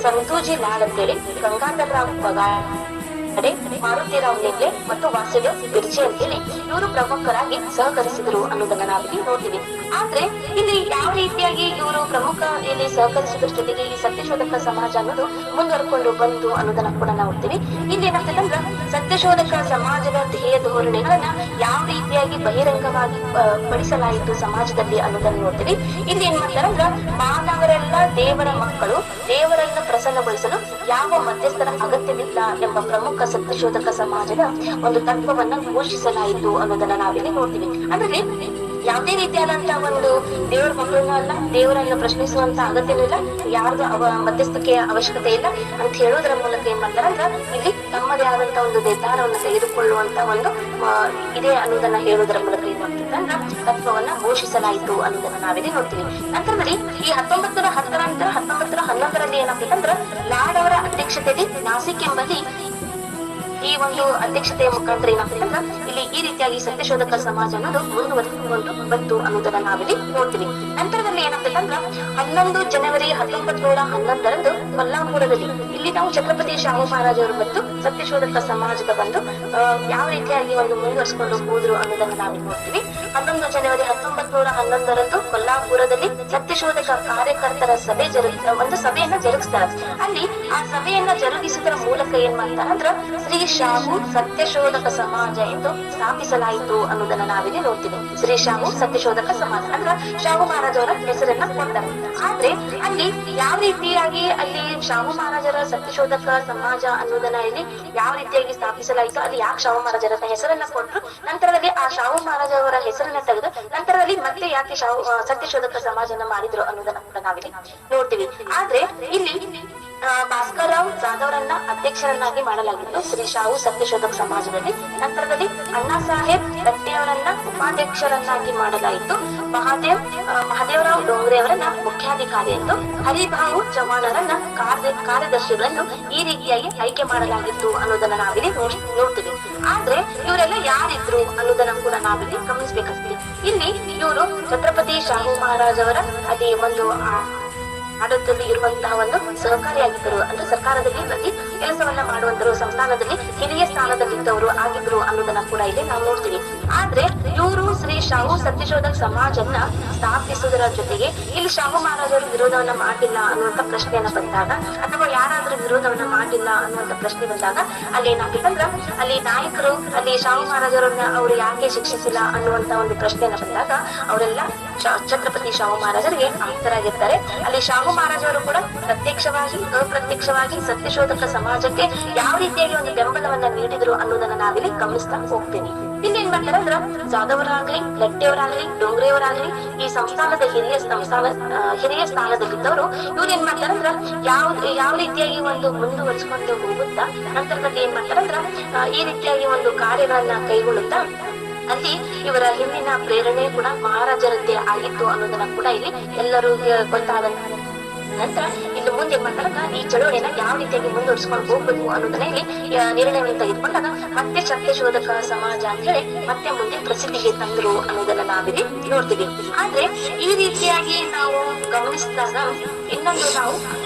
ಸಂತೋಜಿ ಲಾಲ್ ಅಂತೇಳಿ, ಗಂಗಾಧರ್ ರಾವ್ ಬಗಾಡೆ, ಮಾರುತಿರಾವ್ ನೆಗ್ಲೆ ಮತ್ತು ವಾಸುದೇವ್ ಬಿರ್ಜೆ ಅಂತೇಳಿ ಇವರು ಪ್ರಮುಖರಾಗಿ ಸಹಕರಿಸಿದ್ರು ಅನ್ನೋದನ್ನ ನಾವಿಲ್ಲಿ ನೋಡ್ತೀವಿ. ಆದ್ರೆ ಇಲ್ಲಿ ಯಾವ ರೀತಿಯಾಗಿ ಇವರು ಪ್ರಮುಖ ಇಲ್ಲಿ ಸಹಕರಿಸಿದ್ರ ಜೊತೆಗೆ ಈ ಸತ್ಯಶೋಧಕ ಸಮಾಜ ಅನ್ನೋದು ಮುಂದುವರ್ಕೊಂಡು ಬಂತು ಅನ್ನೋದನ್ನ ಕೂಡ ನೋಡ್ತೀವಿ. ಇಲ್ಲಿ ಏನಾಗ್ತದಂದ್ರ ಸತ್ಯಶೋಧಕ ಸಮಾಜದ ಧ್ಯೇಯ ಧೋರಣೆಗಳನ್ನ ಯಾವ ರೀತಿಯಾಗಿ ಬಹಿರಂಗವಾಗಿ ಪಡಿಸಲಾಯಿತು ಸಮಾಜದಲ್ಲಿ ಅನ್ನೋದನ್ನ ನೋಡ್ತೀವಿ. ಇಲ್ಲಿ ಏನ್ ಮಾಡ್ತಾರಂದ್ರ ಮಾನವರೆಲ್ಲ ದೇವರ ಮಕ್ಕಳು, ದೇವರನ್ನ ಪ್ರಸನ್ನಗೊಳಿಸಲು ಯಾವ ಮಧ್ಯಸ್ಥರ ಅಗತ್ಯವಿಲ್ಲ ಎಂಬ ಪ್ರಮುಖ ಸತ್ಯಶೋಧಕ ಸಮಾಜದ ಒಂದು ತತ್ವವನ್ನ ಘೋಷಿಸಲಾಯಿತು ಅನ್ನೋದನ್ನ ನಾವಿಲ್ಲಿ ನೋಡ್ತೀವಿ. ಅಂದ್ರೆ ಯಾವುದೇ ರೀತಿಯಾದಂತಹ ಒಂದು ದೇವರ ಮಕ್ಕಳನ್ನ ಅಲ್ಲ, ದೇವರನ್ನು ಪ್ರಶ್ನಿಸುವಂತ ಅಗತ್ಯನೂ ಇಲ್ಲ, ಯಾರ್ದು ಮಧ್ಯಸ್ಥಿಕೆಯ ಅವಶ್ಯಕತೆ ಇಲ್ಲ ಅಂತ ಹೇಳೋದ್ರ ಮೂಲಕ ಏನ್ ಮಾಡ್ತಾರಂದ್ರ ಇಲ್ಲಿ ತಮ್ಮದೇ ಆದಂತ ಒಂದು ನಿರ್ಧಾರವನ್ನು ತೆಗೆದುಕೊಳ್ಳುವಂತ ಒಂದು ಇದೆ ಅನ್ನೋದನ್ನ ಹೇಳೋದ್ರ ಮೂಲಕ ಏನ್ ಮಾಡ್ತಿದ್ದಂದ್ರ ತತ್ವವನ್ನ ಘೋಷಿಸಲಾಯಿತು ಅನ್ನೋದನ್ನ ನಾವಿಲ್ಲಿ ನೋಡ್ತೀವಿ. ನಂತರದಲ್ಲಿ ಈ 1910 ನಂತರ 1911ರಲ್ಲಿ ಏನಾಗ್ತದಂದ್ರ ಲಾಡ್ ಅವರ ಅಧ್ಯಕ್ಷತೆಯಲ್ಲಿ ನಾಸಿಕ್ ಎಂಬಲ್ಲಿ ಈ ಒಂದು ಅಧ್ಯಕ್ಷತೆಯ ಮುಖಾಂತರ ಏನಾಗ್ತದಂದ್ರ ಇಲ್ಲಿ ಈ ರೀತಿಯಾಗಿ ಸತ್ಯಶೋಧಕ ಸಮಾಜ ಅನ್ನೋದು ಮುಂದುವರೆದುಕೊಂಡು ಬಂತು ಅನ್ನೋದನ್ನ ನಾವಿಲ್ಲಿ ನೋಡ್ತೀವಿ. ನಂತರದಲ್ಲಿ ಏನಾಗ್ತದಂದ್ರ 11 ಜನವರಿ 1911ರಂದು ಕೊಲ್ಲಾಪುರದಲ್ಲಿ ಇಲ್ಲಿ ನಾವು ಛತ್ರಪತಿ ಶಾಹು ಮಹಾರಾಜ್ ಅವರು ಮತ್ತು ಸತ್ಯಶೋಧಕ ಸಮಾಜದ ಒಂದು ಯಾವ ರೀತಿಯಾಗಿ ಒಂದು ಮುಂದುವರಿಸಿಕೊಂಡು ಹೋದ್ರು ಅನ್ನೋದನ್ನ ನಾವಿಲ್ಲಿ ನೋಡ್ತೀವಿ. 11 ಜನವರಿ 1911ರಂದು ಕೊಲ್ಲಾಪುರದಲ್ಲಿ ಸತ್ಯಶೋಧಕ ಕಾರ್ಯಕರ್ತರ ಒಂದು ಸಭೆಯನ್ನ ಜರುಗಿಸ್ತಾರೆ. ಅಲ್ಲಿ ಆ ಸಭೆಯನ್ನ ಜರುಗಿಸುವುದರ ಮೂಲಕ ಏನ್ ಮಾಡ್ತಾರಂದ್ರ ಶ್ರೀ ಶಾಹು ಸತ್ಯಶೋಧಕ ಸಮಾಜ ಎಂದು ಸ್ಥಾಪಿಸಲಾಯಿತು ಅನ್ನೋದನ್ನ ನಾವಿಲ್ಲಿ ನೋಡ್ತೀವಿ. ಶ್ರೀ ಶಾಹು ಸತ್ಯಶೋಧಕ ಸಮಾಜ ಅಂದ್ರ ಶಾಹು ಮಹಾರಾಜ್ ಅವರ ಹೆಸರನ್ನ ಕೊಡ್ತಾರೆ. ಆದ್ರೆ ಅಲ್ಲಿ ಯಾವ ರೀತಿಯಾಗಿ ಅಲ್ಲಿ ಶಾಹು ಮಹಾರಾಜರ ಸತ್ಯಶೋಧಕ ಸಮಾಜ ಅನ್ನೋದನ್ನ ಇಲ್ಲಿ ಯಾವ ರೀತಿಯಾಗಿ ಸ್ಥಾಪಿಸಲಾಯಿತು, ಅಲ್ಲಿ ಯಾಕೆ ಶಾಹು ಮಹಾರಾಜರ ಹೆಸರನ್ನ ಕೊಟ್ಟರು, ನಂತರದಲ್ಲಿ ಆ ಶಾಹು ಮಹಾರಾಜ ಅವರ ಹೆಸರನ್ನ ತೆಗೆದು ನಂತರದಲ್ಲಿ ಮತ್ತೆ ಯಾಕೆ ಸತ್ಯಶೋಧಕ ಸಮಾಜನ ಮಾಡಿದ್ರು ಅನ್ನೋದನ್ನ ಕೂಡ ನಾವಿಲ್ಲಿ ನೋಡ್ತೀವಿ. ಆದ್ರೆ ಇಲ್ಲಿ ಭಾಸ್ಕರ್ ರಾವ್ ಜಾಧವ್ರನ್ನ ಅಧ್ಯಕ್ಷರನ್ನಾಗಿ ಮಾಡಲಾಗಿತ್ತು ಶ್ರೀ ಶಾಹು ಸತ್ಯಶೋಧಕ ಸಮಾಜದಲ್ಲಿ. ನಂತರದಲ್ಲಿ ಅಣ್ಣಾ ಸಾಹೇಬ್ ರಟ್ಟೆಯವರನ್ನ ಉಪಾಧ್ಯಕ್ಷರನ್ನಾಗಿ ಮಾಡಲಾಯಿತು. ಮಹದೇವರಾವ್ ಡೋಂಗ್ರೆ ಅವರನ್ನ ಮುಖ್ಯಾಧಿಕಾರಿ ಎಂದು, ಹರಿಭಾವು ಚವ್ಹಾಣರನ್ನ ಕಾರ್ಯದರ್ಶಿಗಳನ್ನು ಈ ರೀತಿಯಾಗಿ ಆಯ್ಕೆ ಮಾಡಲಾಗಿತ್ತು ಅನ್ನೋದನ್ನ ನಾವಿಲ್ಲಿ ನೋಡ್ತೀವಿ. ಆದ್ರೆ ಇವರೆಲ್ಲ ಯಾರಿದ್ರು ಅನ್ನೋದನ್ನ ಕೂಡ ನಾವಿಲ್ಲಿ ಗಮನಿಸಬೇಕಾಗ್ತದೆ. ಇಲ್ಲಿ ಇವರು ಛತ್ರಪತಿ ಶಾಹು ಮಹಾರಾಜ್ ಅವರ ಅದೇ ಒಂದು ಆಡಳಿತದಲ್ಲಿ ಇರುವಂತಹ ಒಂದು ಸಹಕಾರಿಯಾಗಿದ್ದರು, ಅಂದ್ರೆ ಸರ್ಕಾರದಲ್ಲಿ ಪ್ರತಿ ಕೆಲಸವನ್ನ ಮಾಡುವಂತರು, ಸಂಸ್ಥಾನದಲ್ಲಿ ಹಿರಿಯ ಸ್ಥಾನದಲ್ಲಿದ್ದವರು ಆಗಿದ್ರು ಅನ್ನೋದನ್ನ ಕೂಡ ಇಲ್ಲಿ ನಾವು ನೋಡ್ತೀವಿ. ಆದ್ರೆ ಇವರು ಶ್ರೀ ಶಾಹು ಸತ್ಯಶೋಧಕ ಸಮಾಜನ್ನ ಸ್ಥಾಪಿಸುವುದರ ಜೊತೆಗೆ ಇಲ್ಲಿ ಶಾಹು ಮಹಾರಾಜರು ವಿರೋಧವನ್ನ ಮಾಡಿಲ್ಲ ಅನ್ನುವಂತ ಪ್ರಶ್ನೆಯನ್ನ ಬಂದಾಗ, ಅಥವಾ ಯಾರಾದ್ರೂ ವಿರೋಧವನ್ನ ಮಾಡಿಲ್ಲ ಅನ್ನುವಂತ ಪ್ರಶ್ನೆ ಬಂದಾಗ ಅಲ್ಲಿ ಏನಾಗಿತ್ತಂದ್ರ ಅಲ್ಲಿ ನಾಯಕರು ಅಲ್ಲಿ ಶಾಹು ಮಹಾರಾಜರನ್ನ ಅವರು ಯಾಕೆ ಶಿಕ್ಷಿಸಿಲ್ಲ ಅನ್ನುವಂತ ಒಂದು ಪ್ರಶ್ನೆಯನ್ನ ಬಂದಾಗ ಅವರೆಲ್ಲ ಛತ್ರಪತಿ ಶಾಹು ಮಹಾರಾಜರಿಗೆ ಆಪ್ತರಾಗಿರ್ತಾರೆ. ಅಲ್ಲಿ ಶಾಹು ಮಹಾರಾಜರು ಕೂಡ ಪ್ರತ್ಯಕ್ಷವಾಗಿ ಅಪ್ರತ್ಯಕ್ಷವಾಗಿ ಸತ್ಯಶೋಧಕ ಸಮಾಜಕ್ಕೆ ಯಾವ ರೀತಿಯಾಗಿ ಒಂದು ಬೆಂಬಲವನ್ನ ನೀಡಿದ್ರು ಅನ್ನೋದನ್ನ ನಾವಿಲ್ಲಿ ಗಮನಿಸ್ತಾ ಹೋಗ್ತೀವಿ. ಇಲ್ಲಿ ಏನ್ ಮಾಡ್ತಾರಂದ್ರ ಜಾಧವರಾಗ್ಲಿ, ಲಟ್ಟೆಯವರಾಗ್ಲಿ, ಡೋಂಗ್ರೆಯವರಾಗ್ಲಿ ಈ ಸಂಸ್ಥಾನದ ಹಿರಿಯ ಸ್ಥಾನದಲ್ಲಿದ್ದವರು ಇವ್ರು ಏನ್ ಮಾಡ್ತಾರಂದ್ರ ಯಾವ ರೀತಿಯಾಗಿ ಒಂದು ಮುಂದುವರಿಸಿಕೊಂಡು ಹೋಗುತ್ತಾ ನಂತರದಲ್ಲಿ ಏನ್ ಮಾಡ್ತಾರಂದ್ರ ಈ ರೀತಿಯಾಗಿ ಒಂದು ಕಾರ್ಯಗಳನ್ನ ಕೈಗೊಳ್ಳುತ್ತಾ ಅಲ್ಲಿ ಇವರ ಹಿಂದಿನ ಪ್ರೇರಣೆ ಕೂಡ ಮಹಾರಾಜರಂತೆ ಆಗಿತ್ತು ಅನ್ನೋದನ್ನ ಕೂಡ ಇಲ್ಲಿ ಎಲ್ಲರೂ ಗೊತ್ತಾದ ನಂತರ ಇನ್ನು ಮುಂದೆ ಮಾಡ್ತಾರ ಈ ಚಳುವಳಿಯನ್ನ ಯಾವ ರೀತಿಯಾಗಿ ಮುಂದುವರಿಸಿಕೊಂಡು ಹೋಗ್ಬೇಕು ಅನ್ನೋದನ್ನ ಇಲ್ಲಿ ನಿರ್ಣಯವನ್ನು ತೆಗೆದುಕೊಂಡಾಗ ಮತ್ತೆ ಸತ್ಯಶೋಧಕ ಸಮಾಜ ಅಂತ ಹೇಳಿ ಮತ್ತೆ ಮುಂದೆ ಪ್ರಸಿದ್ಧಿಗೆ ತಂದ್ರು ಅನ್ನೋದನ್ನ ನಾವಿಲ್ಲಿ ನೋಡ್ತೀವಿ. ಆದ್ರೆ ಈ ರೀತಿಯಾಗಿ ನಾವು ಗಮನಿಸಿದಾಗ ಇನ್ನೊಂದು ನಾವು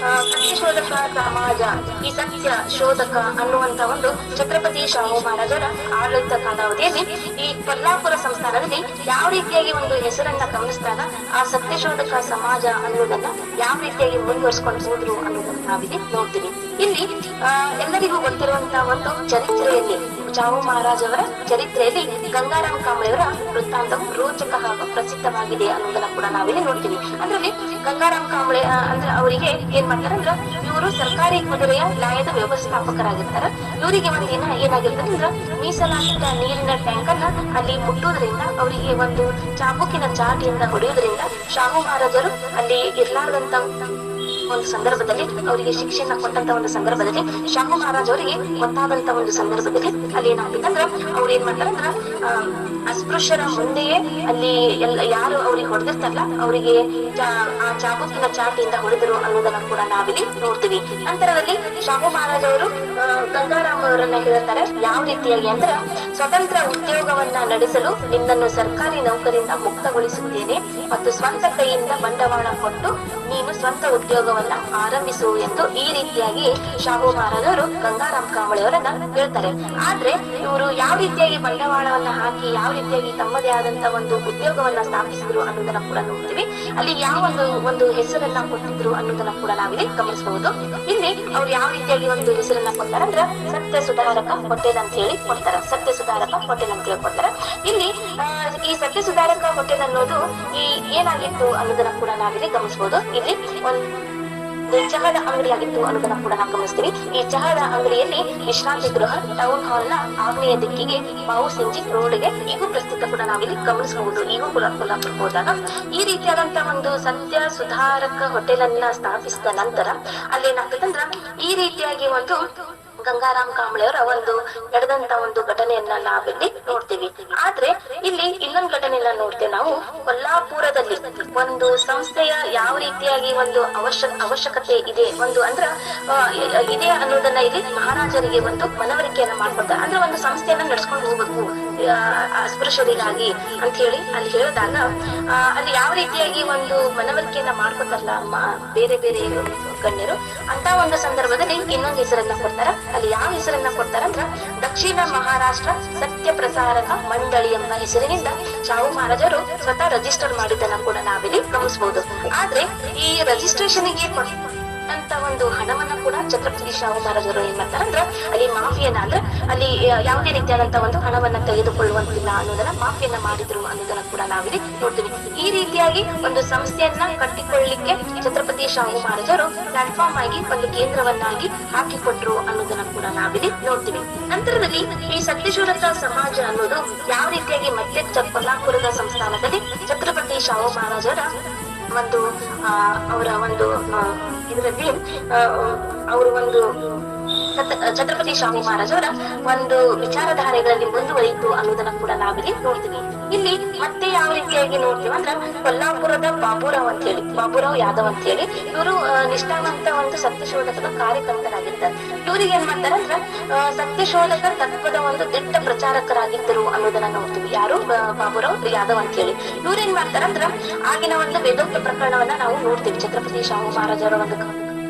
ಸತ್ಯಶೋಧಕ ಸಮಾಜ, ಈ ಸತ್ಯ ಶೋಧಕ ಅನ್ನುವಂತ ಒಂದು ಛತ್ರಪತಿ ಶಾಹು ಮಹಾರಾಜರ ಆಡಳಿತ ಕಾಲಾವಧಿಯಲ್ಲಿ ಈ ಕೊಲ್ಲಾಪುರ ಸಂಸ್ಥಾನದಲ್ಲಿ ಯಾವ ರೀತಿಯಾಗಿ ಒಂದು ಹೆಸರನ್ನ ಗಮನಿಸಿದಾಗ ಆ ಸತ್ಯಶೋಧಕ ಸಮಾಜ ಅನ್ನೋದನ್ನ ಯಾವ ರೀತಿಯಾಗಿ ಮುಂದುವರಿಸಿಕೊಂಡು ಹೋದ್ರು ಅನ್ನೋದನ್ನ ನಾವಿಲ್ಲಿ ನೋಡ್ತೀವಿ. ಇಲ್ಲಿ ಎಲ್ಲರಿಗೂ ಗೊತ್ತಿರುವಂತಹ ಒಂದು ಚರಿತ್ರೆಯಲ್ಲಿ ಶಾಹು ಮಹಾರಾಜ್ ಅವರ ಚರಿತ್ರೆಯಲ್ಲಿ ಗಂಗಾರಾಮ್ ಕಾಂಬ್ಳೆಯವರ ವೃತ್ತಾಂತವು ರೋಚಕ ಹಾಗೂ ಪ್ರಸಿದ್ಧವಾಗಿದೆ ಅನ್ನೋದನ್ನ ಕೂಡ ನಾವಿಲ್ಲಿ ನೋಡ್ತೀವಿ. ಅದರಲ್ಲಿ ಗಂಗಾರಾಮ್ ಕಾಂಬ್ಳೆ ಅಂದ್ರೆ ಅವರಿಗೆ ಏನ್ ಮಾಡ್ತಾರಂದ್ರ ಇವರು ಸರ್ಕಾರಿ ಕುದುರೆಯ ಲಾಯದ ವ್ಯವಸ್ಥಾಪಕರಾಗಿರ್ತಾರ. ಇವರಿಗೆ ಒಂದ್ ದಿನ ಏನಾಗಿರ್ತದೆ ಅಂದ್ರ ಮೀಸಲಾದ ನೀರಿನ ಟ್ಯಾಂಕ್ ಅನ್ನ ಅಲ್ಲಿ ಮುಟ್ಟುವುದರಿಂದ ಅವರಿಗೆ ಒಂದು ಚಾಬುಕಿನ ಚಾಟಿಯಿಂದ ಹೊಡೆಯುವುದರಿಂದ ಶಾಹು ಮಹಾರಾಜರು ಅಲ್ಲಿ ಇರ್ಲಾರ್ದಂತ ಒಂದು ಸಂದರ್ಭದಲ್ಲಿ ಅವರಿಗೆ ಶಿಕ್ಷೆಯನ್ನ ಕೊಟ್ಟಂತ ಒಂದು ಸಂದರ್ಭದಲ್ಲಿ ಶಾಹು ಮಹಾರಾಜ್ ಅವರಿಗೆ ಗೊತ್ತಾದಂತ ಒಂದು ಸಂದರ್ಭದಲ್ಲಿ ಅಲ್ಲಿ ಏನಾಗ್ತಂದ್ರ ಅವ್ರು ಏನ್ ಮಾಡ್ತಾರಂದ್ರ ಅಸ್ಪೃಶ್ಯರ ಮುಂದೆಯೇ ಅಲ್ಲಿ ಯಾರು ಅವ್ರಿಗೆ ಹೊಡೆದಿರ್ತಾರಲ್ಲ ಅವರಿಗೆ ಆ ಚಾಬುಕಿನ ಚಾಟಿಯಿಂದ ಹೊಡೆದರು ಅನ್ನೋದನ್ನ ಕೂಡ ನಾವಿಲ್ಲಿ ನೋಡ್ತೀವಿ. ನಂತರದಲ್ಲಿ ಶಾಹು ಮಹಾರಾಜ್ ಅವರು ಗಂಗಾರಾಮ್ ಅವರನ್ನ ಹೇಳ್ತಾರೆ ಯಾವ ರೀತಿಯಾಗಿ ಅಂದ್ರ ಸ್ವತಂತ್ರ ಉದ್ಯೋಗವನ್ನ ನಡೆಸಲು ನಿನ್ನನ್ನು ಸರ್ಕಾರಿ ನೌಕರಿಯಿಂದ ಮುಕ್ತಗೊಳಿಸುತ್ತೇನೆ ಮತ್ತು ಸ್ವಂತ ಕೈಯಿಂದ ಬಂಡವಾಳ ಕೊಟ್ಟು ನೀನು ಸ್ವಂತ ಉದ್ಯೋಗವನ್ನ ಆರಂಭಿಸು ಎಂದು ಈ ರೀತಿಯಾಗಿ ಶಾಹು ಮಹಾರಾಜ್ ಅವರು ಗಂಗಾರಾಮ್ ಕಾಂಬಳೆ ಅವರನ್ನ ಹೇಳ್ತಾರೆ. ಆದ್ರೆ ಇವರು ಯಾವ ರೀತಿಯಾಗಿ ಬಂಡವಾಳವನ್ನ ಹಾಕಿ ಯಾವ ರೀತಿಯಾಗಿ ತಮ್ಮದೇ ಆದಂತ ಒಂದು ಉದ್ಯೋಗವನ್ನ ಸ್ಥಾಪಿಸಿದ್ರು ಅನ್ನೋದನ್ನ ಕೂಡ ನೋಡ್ತೀವಿ. ಅಲ್ಲಿ ಯಾವ ಒಂದು ಹೆಸರನ್ನ ಕೊಟ್ಟಿದ್ರು ಅನ್ನೋದನ್ನ ಕೂಡ ನಾವಿಲ್ಲಿ ಗಮನಿಸಬಹುದು. ಇಲ್ಲಿ ಅವ್ರು ಯಾವ ರೀತಿಯಾಗಿ ಒಂದು ಹೆಸರನ್ನ ಕೊಡ್ತಾರಂದ್ರ ಸತ್ಯ ಸುಧಾರಕ ಹೋಟೆಲ್ ಅಂತ ಹೇಳಿ ಕೊಡ್ತಾರ. ಸತ್ಯ ಸುಧಾರಕ ಹೋಟೆಲ್ ಅಂತ ಹೇಳಿ ಕೊಡ್ತಾರ. ಇಲ್ಲಿ ಈ ಸತ್ಯ ಸುಧಾರಕ ಹೋಟೆಲ್ ಅನ್ನೋದು ಈ ಏನಾಗಿತ್ತು ಅನ್ನೋದನ್ನ ಕೂಡ ನಾವಿಲ್ಲಿ ಗಮನಿಸಬಹುದು. ಇಲ್ಲಿ ಒಂದು ಚಹದ ಅಂಗಡಿ ಆಗಿತ್ತು ಅನ್ನೋದನ್ನ ಕೂಡ ನಾವು ಗಮನಿಸ್ತೀವಿ. ಈ ಚಹದ ಅಂಗಡಿಯಲ್ಲಿ ವಿಶ್ರಾಂತಿ ಗೃಹ ಟೌನ್ ಹಾಲ್ ನ ಆಗ್ನೇಯ ದಿಕ್ಕಿಗೆ ಬಾವು ಸಿಂಜಿ ರೋಡ್ಗೆ ಈಗೂ ಪ್ರಸ್ತುತ ಕೂಡ ನಾವಿಲ್ಲಿ ಗಮನಿಸಬಹುದು. ಈಗೂ ಕೂಡ ಕೊಲ್ಲಾಪುರ ಹೋದಾಗ ಈ ರೀತಿಯಾದಂತಹ ಒಂದು ಸತ್ಯ ಸುಧಾರಕ ಹೋಟೆಲ್ ಅನ್ನ ಸ್ಥಾಪಿಸಿದ ನಂತರ ಅಲ್ಲೇನಾಗ್ತದಂದ್ರ ಈ ರೀತಿಯಾಗಿ ಒಂದು ಗಂಗಾರಾಮ್ ಕಾಂಬಳೆ ಅವರ ಒಂದು ನಡೆದಂತ ಒಂದು ಘಟನೆಯನ್ನ ನಾವಿಲ್ಲಿ ನೋಡ್ತೀವಿ. ಆದ್ರೆ ಇಲ್ಲಿ ಇನ್ನೊಂದು ಘಟನೆಯನ್ನ ನೋಡ್ತೇವೆ ನಾವು. ಕೊಲ್ಲಾಪುರದಲ್ಲಿ ಒಂದು ಸಂಸ್ಥೆಯ ಯಾವ ರೀತಿಯಾಗಿ ಒಂದು ಅವಶ್ಯಕತೆ ಇದೆ ಒಂದು ಅಂದ್ರ ಇದೆ ಅನ್ನೋದನ್ನ ಇಲ್ಲಿ ಮಹಾರಾಜರಿಗೆ ಒಂದು ಮನವರಿಕೆಯನ್ನ ಮಾಡ್ಕೊಡ್ತಾರೆ. ಅಂದ್ರೆ ಒಂದು ಸಂಸ್ಥೆಯನ್ನ ನಡ್ಸ್ಕೊಂಡು ಹೋಗ್ಬೇಕು ಅಸ್ಪೃಶ್ಯರಿಗಾಗಿ ಅಂತ ಹೇಳಿ ಅಲ್ಲಿ ಹೇಳಿದಾಗ ಅಲ್ಲಿ ಯಾವ ರೀತಿಯಾಗಿ ಒಂದು ಮನವರಿಕೆಯನ್ನ ಮಾಡ್ಕೊತಾರಲ್ಲ ಬೇರೆ ಬೇರೆ ಗಣ್ಯರು ಅಂತ ಒಂದು ಸಂದರ್ಭದಲ್ಲಿ ಇನ್ನೊಂದು ಹೆಸರನ್ನ ಕೊಡ್ತಾರ. ಅಲ್ಲಿ ಯಾವ ಹೆಸರನ್ನ ಕೊಡ್ತಾರಂದ್ರ ದಕ್ಷಿಣ ಮಹಾರಾಷ್ಟ್ರ ಸತ್ಯ ಪ್ರಸಾರಕ ಮಂಡಳಿ ಎಂಬ ಹೆಸರಿನಿಂದ ಶಾಹು ಮಹಾರಾಜರು ಸ್ವತಃ ರಿಜಿಸ್ಟರ್ ಮಾಡಿದ್ದನ್ನ ಕೂಡ ನಾವಿಲ್ಲಿ ಗಮನಿಸಬಹುದು. ಆದ್ರೆ ಈ ರಿಜಿಸ್ಟ್ರೇಷನ್ಗೆ ಅಂತ ಒಂದು ಹಣವನ್ನ ಕೂಡ ಛತ್ರಪತಿ ಶಾಹು ಮಹಾರಾಜರು ಏನ್ ಮಾಡ್ತಾರಂದ್ರ ಅಲ್ಲಿ ಮಾಫಿಯನ್ನ ಅಂದ್ರೆ ಅಲ್ಲಿ ಯಾವುದೇ ರೀತಿಯಾದಂತಹ ಒಂದು ಹಣವನ್ನ ತೆಗೆದುಕೊಳ್ಳುವಂತಿಲ್ಲ ಅನ್ನೋದನ್ನ ಮಾಫಿಯನ್ನ ಮಾಡಿದ್ರು ಅನ್ನೋದನ್ನ ಕೂಡ ನಾವಿಲ್ಲಿ ನೋಡ್ತೀವಿ. ಈ ರೀತಿಯಾಗಿ ಒಂದು ಸಂಸ್ಥೆಯನ್ನ ಕಟ್ಟಿಕೊಳ್ಳಲಿಕ್ಕೆ ಛತ್ರಪತಿ ಶಾಹು ಮಹಾರಾಜರು ಪ್ಲಾಟ್ಫಾರ್ಮ್ ಆಗಿ ಒಂದು ಕೇಂದ್ರವನ್ನಾಗಿ ಹಾಕಿಕೊಟ್ರು ಅನ್ನೋದನ್ನ ಕೂಡ ನಾವಿಲ್ಲಿ ನೋಡ್ತೀವಿ. ನಂತರದಲ್ಲಿ ಈ ಸತ್ಯಶೂರತ ಸಮಾಜ ಅನ್ನೋದು ಯಾವ ರೀತಿಯಾಗಿ ಮತ್ತೆ ಕೊಲ್ಲಾಪುರದ ಸಂಸ್ಥಾನದಲ್ಲಿ ಛತ್ರಪತಿ ಶಾಹು ಮಹಾರಾಜರ ಒಂದು ಅವರ ಒಂದು ಇದರಲ್ಲಿ ಅವರು ಒಂದು ಛತ್ರಪತಿ ಶಾಹು ಮಹಾರಾಜರ ಒಂದು ವಿಚಾರಧಾರೆಗಳಲ್ಲಿ ಮುಂದುವರಿಯಿತು ಅನ್ನೋದನ್ನ ಕೂಡ ನಾವಿಲ್ಲಿ ನೋಡ್ತೀವಿ. ಇಲ್ಲಿ ಮತ್ತೆ ಯಾವ ರೀತಿಯಾಗಿ ನೋಡ್ತೀವಿ ಅಂದ್ರ ಕೊಲ್ಲಾಪುರದ ಬಾಬುರಾವ್ ಅಂತ ಹೇಳಿ ಬಾಬುರಾವ್ ಯಾದವ್ ಅಂತ ಹೇಳಿ ಇವರು ನಿಷ್ಠಾವಂತ ಒಂದು ಸತ್ಯಶೋಧಕದ ಕಾರ್ಯಕರ್ತರಾಗಿರ್ತಾರೆ. ಇವ್ರಿಗೆ ಏನ್ ಮಾಡ್ತಾರಂದ್ರ ಸತ್ಯಶೋಧಕ ತತ್ವದ ಒಂದು ದಿಟ್ಟ ಪ್ರಚಾರಕರಾಗಿದ್ದರು ಅನ್ನೋದನ್ನ ನೋಡ್ತೀವಿ. ಯಾರು ಬಾಬುರಾವ್ ಯಾದವ್ ಅಂತ ಹೇಳಿ ಇವ್ರೇನ್ ಮಾಡ್ತಾರಂದ್ರ ಆಗಿನ ಒಂದು ವೇದೋಕ್ತ ಪ್ರಕರಣವನ್ನ ನಾವು ನೋಡ್ತೀವಿ. ಛತ್ರಪತಿ ಶಾಹು ಮಹಾರಾಜರ ಒಂದು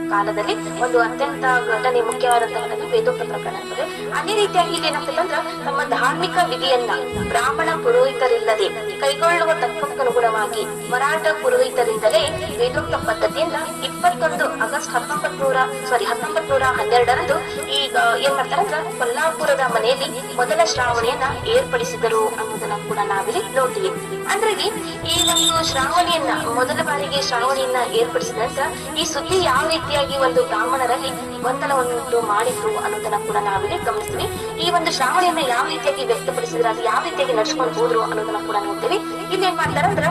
ಕಾಲದಲ್ಲಿ ಒಂದು ಅತ್ಯಂತ ಘಟನೆ ಮುಖ್ಯವಾದಂತಹ ಘಟನೆ ವೇದೋಕ್ತ ಪ್ರಕರಣ ಆಗ್ತದೆ. ಅದೇ ರೀತಿಯಾಗಿ ಇಲ್ಲಿ ಏನಾಗ್ತದೆ ಅಂದ್ರ ನಮ್ಮ ಧಾರ್ಮಿಕ ವಿಧಿಯನ್ನ ಬ್ರಾಹ್ಮಣ ಪುರೋಹಿತರಿಲ್ಲದೆ ಕೈಗೊಳ್ಳುವ ತತ್ವಕ್ಕನುಗುಣವಾಗಿ ಮರಾಠ ಪುರೋಹಿತರಿಂದಲೇ ವೇದೋಕ್ತ ಪದ್ಧತಿಯನ್ನ 21 ಆಗಸ್ಟ್ 1912ರಂದು ಈಗ ಏನ್ ಮಾಡ್ತಾರಂದ್ರ ಕೊಲ್ಲಾಪುರದ ಮನೆಯಲ್ಲಿ ಮೊದಲ ಶ್ರಾವಣಿಯನ್ನ ಏರ್ಪಡಿಸಿದರು ಅನ್ನೋದನ್ನ ಕೂಡ ನಾವಿಲ್ಲಿ ನೋಡ್ತೀವಿ. ಅಂದ್ರೆ ಈ ಒಂದು ಶ್ರಾವಣಿಯನ್ನ ಮೊದಲ ಬಾರಿಗೆ ಶ್ರಾವಣಿಯನ್ನ ಏರ್ಪಡಿಸಿದ ನಂತರ ಈ ಸುದ್ದಿ ಯಾವ ರೀತಿಯಾಗಿ ಒಂದು ಬ್ರಾಹ್ಮಣರಲ್ಲಿ ಗೊಂದಲವನ್ನು ಮಾಡಿದ್ರು ಅನ್ನೋದನ್ನ ಕೂಡ ನಾವಿಲ್ಲಿ ಗಮನಿಸ್ತೀವಿ. ಈ ಒಂದು ಶ್ರಾವಣಿಯನ್ನ ಯಾವ ರೀತಿಯಾಗಿ ವ್ಯಕ್ತಪಡಿಸಿದ್ರೆ ಅದು ಯಾವ ರೀತಿಯಾಗಿ ನಡ್ಸ್ಕೊಂಡು ಹೋದ್ರು ಅನ್ನೋದನ್ನ ಕೂಡ ನೋಡ್ತೀವಿ. ಇಲ್ಲಿ ಏನ್ ಮಾಡ್ತಾರಂದ್ರ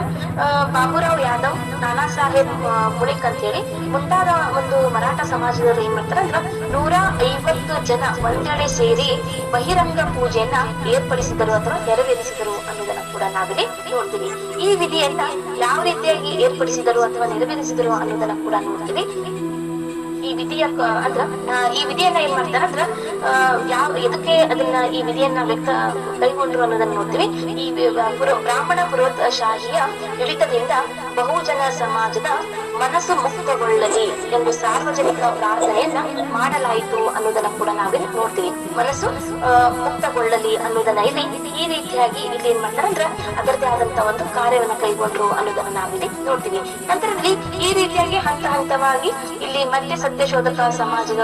ಬಾಬುರಾವ್ ಯಾದವ್, ನಾನಾ ಸಾಹೇಬ್ ಮುಳಿಕ್ ಅಂತ ಹೇಳಿ ಮುಂತಾದ ಒಂದು ಮರಾಠ ಸಮಾಜದವರು ಏನ್ ಮಾಡ್ತಾರಂದ್ರ 150 ಜನ ಒಂದೆಡೆ ಸೇರಿ ಬಹಿರಂಗ ಪೂಜೆಯನ್ನ ಏರ್ಪಡಿಸಿದರು ಅಥವಾ ನೆರವೇರಿಸಿದರು ಅನ್ನೋದನ್ನ ಕೂಡ ನಾವಿಲ್ಲಿ ನೋಡ್ತೀವಿ. ಈ ವಿಧಿಯನ್ನ ಯಾವ ರೀತಿಯಾಗಿ ಏರ್ಪಡಿಸಿದರು ಅಥವಾ ನೆರವೇರಿಸಿದರು ಅನ್ನೋದನ್ನ ಕೂಡ ನೋಡ್ತೀವಿ. ಈ ವಿಧಿಯ ಅಂದ್ರ ಈ ವಿಧಿಯನ್ನ ಏನ್ ಮಾಡ್ತಾರಂದ್ರ ಎದಕ್ಕೆ ಅದನ್ನ ಈ ವಿಧಿಯನ್ನ ಕೈಗೊಂಡ್ರು ಅನ್ನೋದನ್ನ ನೋಡ್ತೀವಿ. ಈ ಬ್ರಾಹ್ಮಣ ಪುರೋಹಿತಶಾಹಿಯ ಹಿಡಿತದಿಂದ ಬಹುಜನ ಸಮಾಜದ ಮನಸ್ಸು ಮುಕ್ತಗೊಳ್ಳಲಿ ಎಂದು ಸಾರ್ವಜನಿಕ ಪ್ರಾರ್ಥನೆಯನ್ನ ಮಾಡಲಾಯಿತು ಅನ್ನೋದನ್ನ ಕೂಡ ನಾವಿಲ್ಲಿ ನೋಡ್ತೀವಿ. ಮನಸ್ಸು ಮುಕ್ತಗೊಳ್ಳಲಿ ಅನ್ನೋದನ್ನ ಇಲ್ಲಿ ಈ ರೀತಿಯಾಗಿ ಇಲ್ಲಿ ಏನ್ ಮಾಡ್ತಾರಂದ್ರ ಅದರದೇ ಆದಂತ ಒಂದು ಕಾರ್ಯವನ್ನ ಕೈಗೊಂಡ್ರು ಅನ್ನೋದನ್ನ ನಾವಿಲ್ಲಿ ನೋಡ್ತೀವಿ. ನಂತರದಲ್ಲಿ ಈ ರೀತಿಯಾಗಿ ಹಂತ ಹಂತವಾಗಿ ಇಲ್ಲಿ ಮತ್ತೆ ಸತ್ಯಶೋಧಕ ಸಮಾಜದ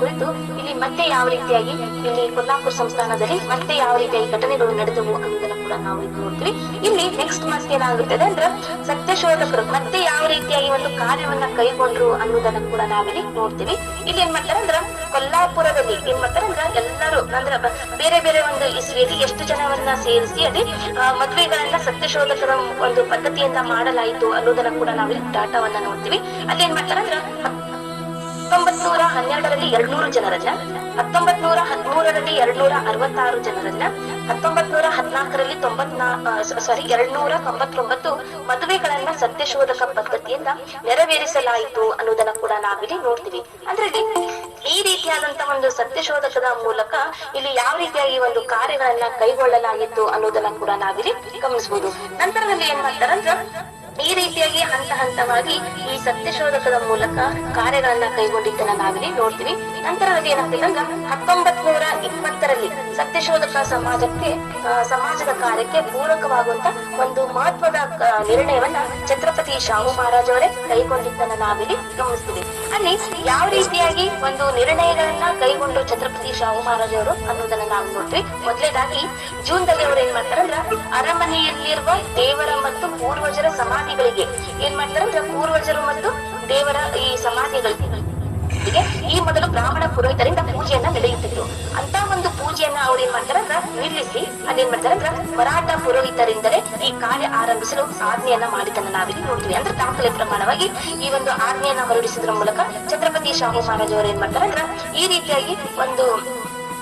ಕುರಿತು ಇಲ್ಲಿ ಮತ್ತೆ ಯಾವ ರೀತಿಯಾಗಿ ಇಲ್ಲಿ ಕೊಲ್ಲಾಪುರ ಸಂಸ್ಥಾನದಲ್ಲಿ ಮತ್ತೆ ಯಾವ ರೀತಿಯಾಗಿ ಘಟನೆಗಳು ನಡೆದವು ಅನ್ನೋದನ್ನ ಕೂಡ ನಾವು ಇಲ್ಲಿ ನೋಡ್ತೀವಿ. ಇಲ್ಲಿ ನೆಕ್ಸ್ಟ್ ಮತ್ತೆ ಏನಾಗುತ್ತದೆ ಅಂದ್ರೆ ಸತ್ಯಶೋಧಕರು ಮತ್ತೆ ಯಾವ ರೀತಿಯಾಗಿ ಒಂದು ಕಾರ್ಯವನ್ನ ಕೈಗೊಂಡ್ರು ಅನ್ನೋದನ್ನ ಕೂಡ ನಾವಿಲ್ಲಿ ನೋಡ್ತೀವಿ. ಇಲ್ಲಿ ಏನ್ ಮಾಡ್ತಾರೆ ಅಂದ್ರ ಕೊಲ್ಲಾಪುರದಲ್ಲಿ ಏನ್ ಮಾಡ್ತಾರೆ ಅಂದ್ರ ಎಲ್ಲರೂ ಅಂದ್ರ ಬೇರೆ ಬೇರೆ ಒಂದು ಇಸ್ವಿಯಲ್ಲಿ ಎಷ್ಟು ಜನವನ್ನ ಸೇರಿಸಿ ಅದೇ ಮದುವೆಗಳನ್ನ ಸತ್ಯಶೋಧಕರ ಒಂದು ಪದ್ಧತಿಯಿಂದ ಮಾಡಲಾಯಿತು ಅನ್ನೋದನ್ನ ಕೂಡ ನಾವಿಲ್ಲಿ ಡಾಟಾವನ್ನ ನೋಡ್ತೀವಿ. ಅಲ್ಲಿ ಏನ್ ಮಾಡ್ತಾರೆ ಅಂದ್ರ 1912ರಲ್ಲಿ 200 ಜನರನ್ನ, 1913ರಲ್ಲಿ 266 ಜನರನ್ನ, 1914ರಲ್ಲಿ 299 ಮದುವೆಗಳನ್ನ ಸತ್ಯಶೋಧಕ ಪದ್ಧತಿಯಿಂದ ನೆರವೇರಿಸಲಾಯಿತು ಅನ್ನೋದನ್ನ ಕೂಡ ನಾವಿಲ್ಲಿ ನೋಡ್ತೀವಿ. ಅಂದ್ರೆ ಈ ರೀತಿಯಾದಂತ ಒಂದು ಸತ್ಯಶೋಧಕದ ಮೂಲಕ ಇಲ್ಲಿ ಯಾವ ರೀತಿಯಾಗಿ ಒಂದು ಕಾರ್ಯಗಳನ್ನ ಕೈಗೊಳ್ಳಲಾಗಿತ್ತು ಅನ್ನೋದನ್ನ ಕೂಡ ನಾವಿಲ್ಲಿ ಗಮನಿಸಬಹುದು. ನಂತರದಲ್ಲಿ ಏನ್ ಮಾಡ್ತಾರಂದ್ರ ಈ ರೀತಿಯಾಗಿ ಹಂತ ಹಂತವಾಗಿ ಈ ಸತ್ಯಶೋಧಕದ ಮೂಲಕ ಕಾರ್ಯಗಳನ್ನ ಕೈಗೊಂಡಿದ್ದನ್ನ ನಾವಿಲ್ಲಿ ನೋಡ್ತೀವಿ. ನಂತರದಲ್ಲಿ ಏನಾಗ್ತದೆ ಅಂದ್ರೆ 1920ರಲ್ಲಿ ಸತ್ಯಶೋಧಕ ಸಮಾಜದ ಕಾರ್ಯಕ್ಕೆ ಪೂರಕವಾಗುವಂತ ಒಂದು ಮಹತ್ವದ ನಿರ್ಣಯವನ್ನ ಛತ್ರಪತಿ ಶಾಹು ಮಹಾರಾಜ್ ಅವರೇ ಕೈಗೊಂಡಿದ್ದನ್ನ ನಾವಿಲ್ಲಿ ಗಮನಿಸ್ತೀವಿ. ಅಲ್ಲಿ ಯಾವ ರೀತಿಯಾಗಿ ಒಂದು ನಿರ್ಣಯಗಳನ್ನ ಕೈಗೊಂಡು ಛತ್ರಪತಿ ಶಾಹು ಮಹಾರಾಜ್ ಅವರು ಅನ್ನೋದನ್ನ ನಾವು ನೋಡ್ತೀವಿ. ಮೊದಲನೇದಾಗಿ ಜೂನ್ದಲ್ಲಿ ಅವರು ಏನ್ ಮಾಡ್ತಾರಂದ್ರ ಅರಮನೆಯಲ್ಲಿರುವ ದೇವರ ಮತ್ತು ಪೂರ್ವಜರ ಸಮಾಧಿಗಳಿಗೆ ಏನ್ ಮಾಡ್ತಾರಂದ್ರ ಪೂರ್ವಜರು ಮತ್ತು ದೇವರ ಈ ಸಮಾಧಿಗಳಿಗೆ ಈ ಮೊದಲು ಬ್ರಾಹ್ಮಣ ಪುರೋಹಿತರಿಂದ ಪೂಜೆಯನ್ನ ನಡೆಯುತ್ತಿದ್ರು. ಅಂತ ಒಂದು ಪೂಜೆಯನ್ನ ಅವ್ರು ಏನ್ ಮಾಡ್ತಾರಂದ್ರ ನಿಲ್ಲಿಸಿ ಅದೇನ್ ಮಾಡ್ತಾರಂದ್ರ ಮರಾಠ ಪುರೋಹಿತರಿಂದಲೇ ಈ ಕಾರ್ಯ ಆರಂಭಿಸಲು ಆಜ್ಞೆಯನ್ನ ಮಾಡಿದ್ದನ್ನ ನಾವಿಲ್ಲಿ ನೋಡ್ತೀವಿ. ಅಂದ್ರೆ ದಾಖಲೆ ಪ್ರಮಾಣವಾಗಿ ಈ ಒಂದು ಆಜ್ಞೆಯನ್ನ ಹೊರಡಿಸಿದ್ರ ಮೂಲಕ ಛತ್ರಪತಿ ಶಾಹು ಮಹಾರಾಜ್ ಅವರು ಏನ್ ಮಾಡ್ತಾರಂದ್ರ ಈ ರೀತಿಯಾಗಿ ಒಂದು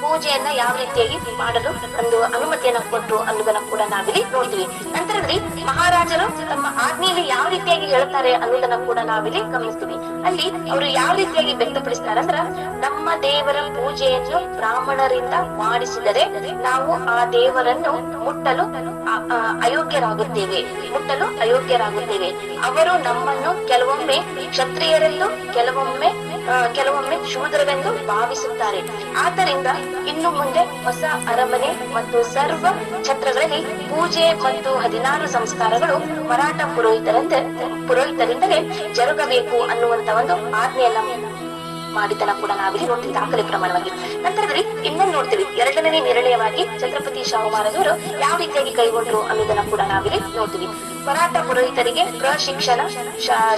ಪೂಜೆಯನ್ನ ಯಾವ ರೀತಿಯಾಗಿ ಮಾಡಲು ಒಂದು ಅನುಮತಿಯನ್ನ ಕೊಟ್ಟರು ಅನ್ನೋದನ್ನ ಕೂಡ ನಾವಿಲ್ಲಿ ನೋಡ್ತೀವಿ. ನಂತರದಲ್ಲಿ ಮಹಾರಾಜರು ತಮ್ಮ ಆಜ್ಞೆಯಲ್ಲಿ ಯಾವ ರೀತಿಯಾಗಿ ಹೇಳ್ತಾರೆ ಅನ್ನೋದನ್ನ ಕೂಡ ನಾವಿಲ್ಲಿ ಗಮನಿಸ್ತೀವಿ. ಅಲ್ಲಿ ಅವರು ಯಾವ ರೀತಿಯಾಗಿ ವ್ಯಕ್ತಪಡಿಸ್ತಾರೆ ಅಂದ್ರ ನಮ್ಮ ದೇವರ ಪೂಜೆಯನ್ನು ಬ್ರಾಹ್ಮಣರಿಂದ ಮಾಡಿಸಿದರೆ ನಾವು ಆ ದೇವರನ್ನು ಮುಟ್ಟಲು ಅಯೋಗ್ಯರಾಗುತ್ತೇವೆ. ಅವರು ನಮ್ಮನ್ನು ಕೆಲವೊಮ್ಮೆ ಕ್ಷತ್ರಿಯರೆಂದು ಕೆಲವೊಮ್ಮೆ ಶೂದ್ರರೆಂದು ಭಾವಿಸುತ್ತಾರೆ. ಆದ್ದರಿಂದ ಇನ್ನು ಮುಂದೆ ಹೊಸ ಅರಮನೆ ಮತ್ತು ಸರ್ವ ಛತ್ರಗಳಲ್ಲಿ ಪೂಜೆ ಮತ್ತು 16 ಸಂಸ್ಕಾರಗಳು ಮರಾಠ ಪುರೋಹಿತರಿಂದಲೇ ಜರುಗಬೇಕು ಅನ್ನುವಂತ ಒಂದು ಆಜ್ಞೆಯನ್ನ ಮಾಡಿದ್ದನ್ನ ಕೂಡ ನಾವಿಲ್ಲಿ ನೋಡ್ತೀವಿ ದಾಖಲೆ ಪ್ರಮಾಣವಾಗಿ. ನಂತರದಲ್ಲಿ ಇನ್ನೊಂದು ನೋಡ್ತೀವಿ, ಎರಡನೇ ನಿರ್ಣಯವಾಗಿ ಛತ್ರಪತಿ ಶಾಹು ಮಹಾರಾಜ್ ಅವರು ಯಾವ ರೀತಿಯಾಗಿ ಕೈಗೊಂಡ್ರು ಅನ್ನೋದನ್ನ ಕೂಡ ನಾವಿಲ್ಲಿ ನೋಡ್ತೀವಿ. ಮರಾಠ ಪುರೋಹಿತರಿಗೆ ಪ್ರಶಿಕ್ಷಣ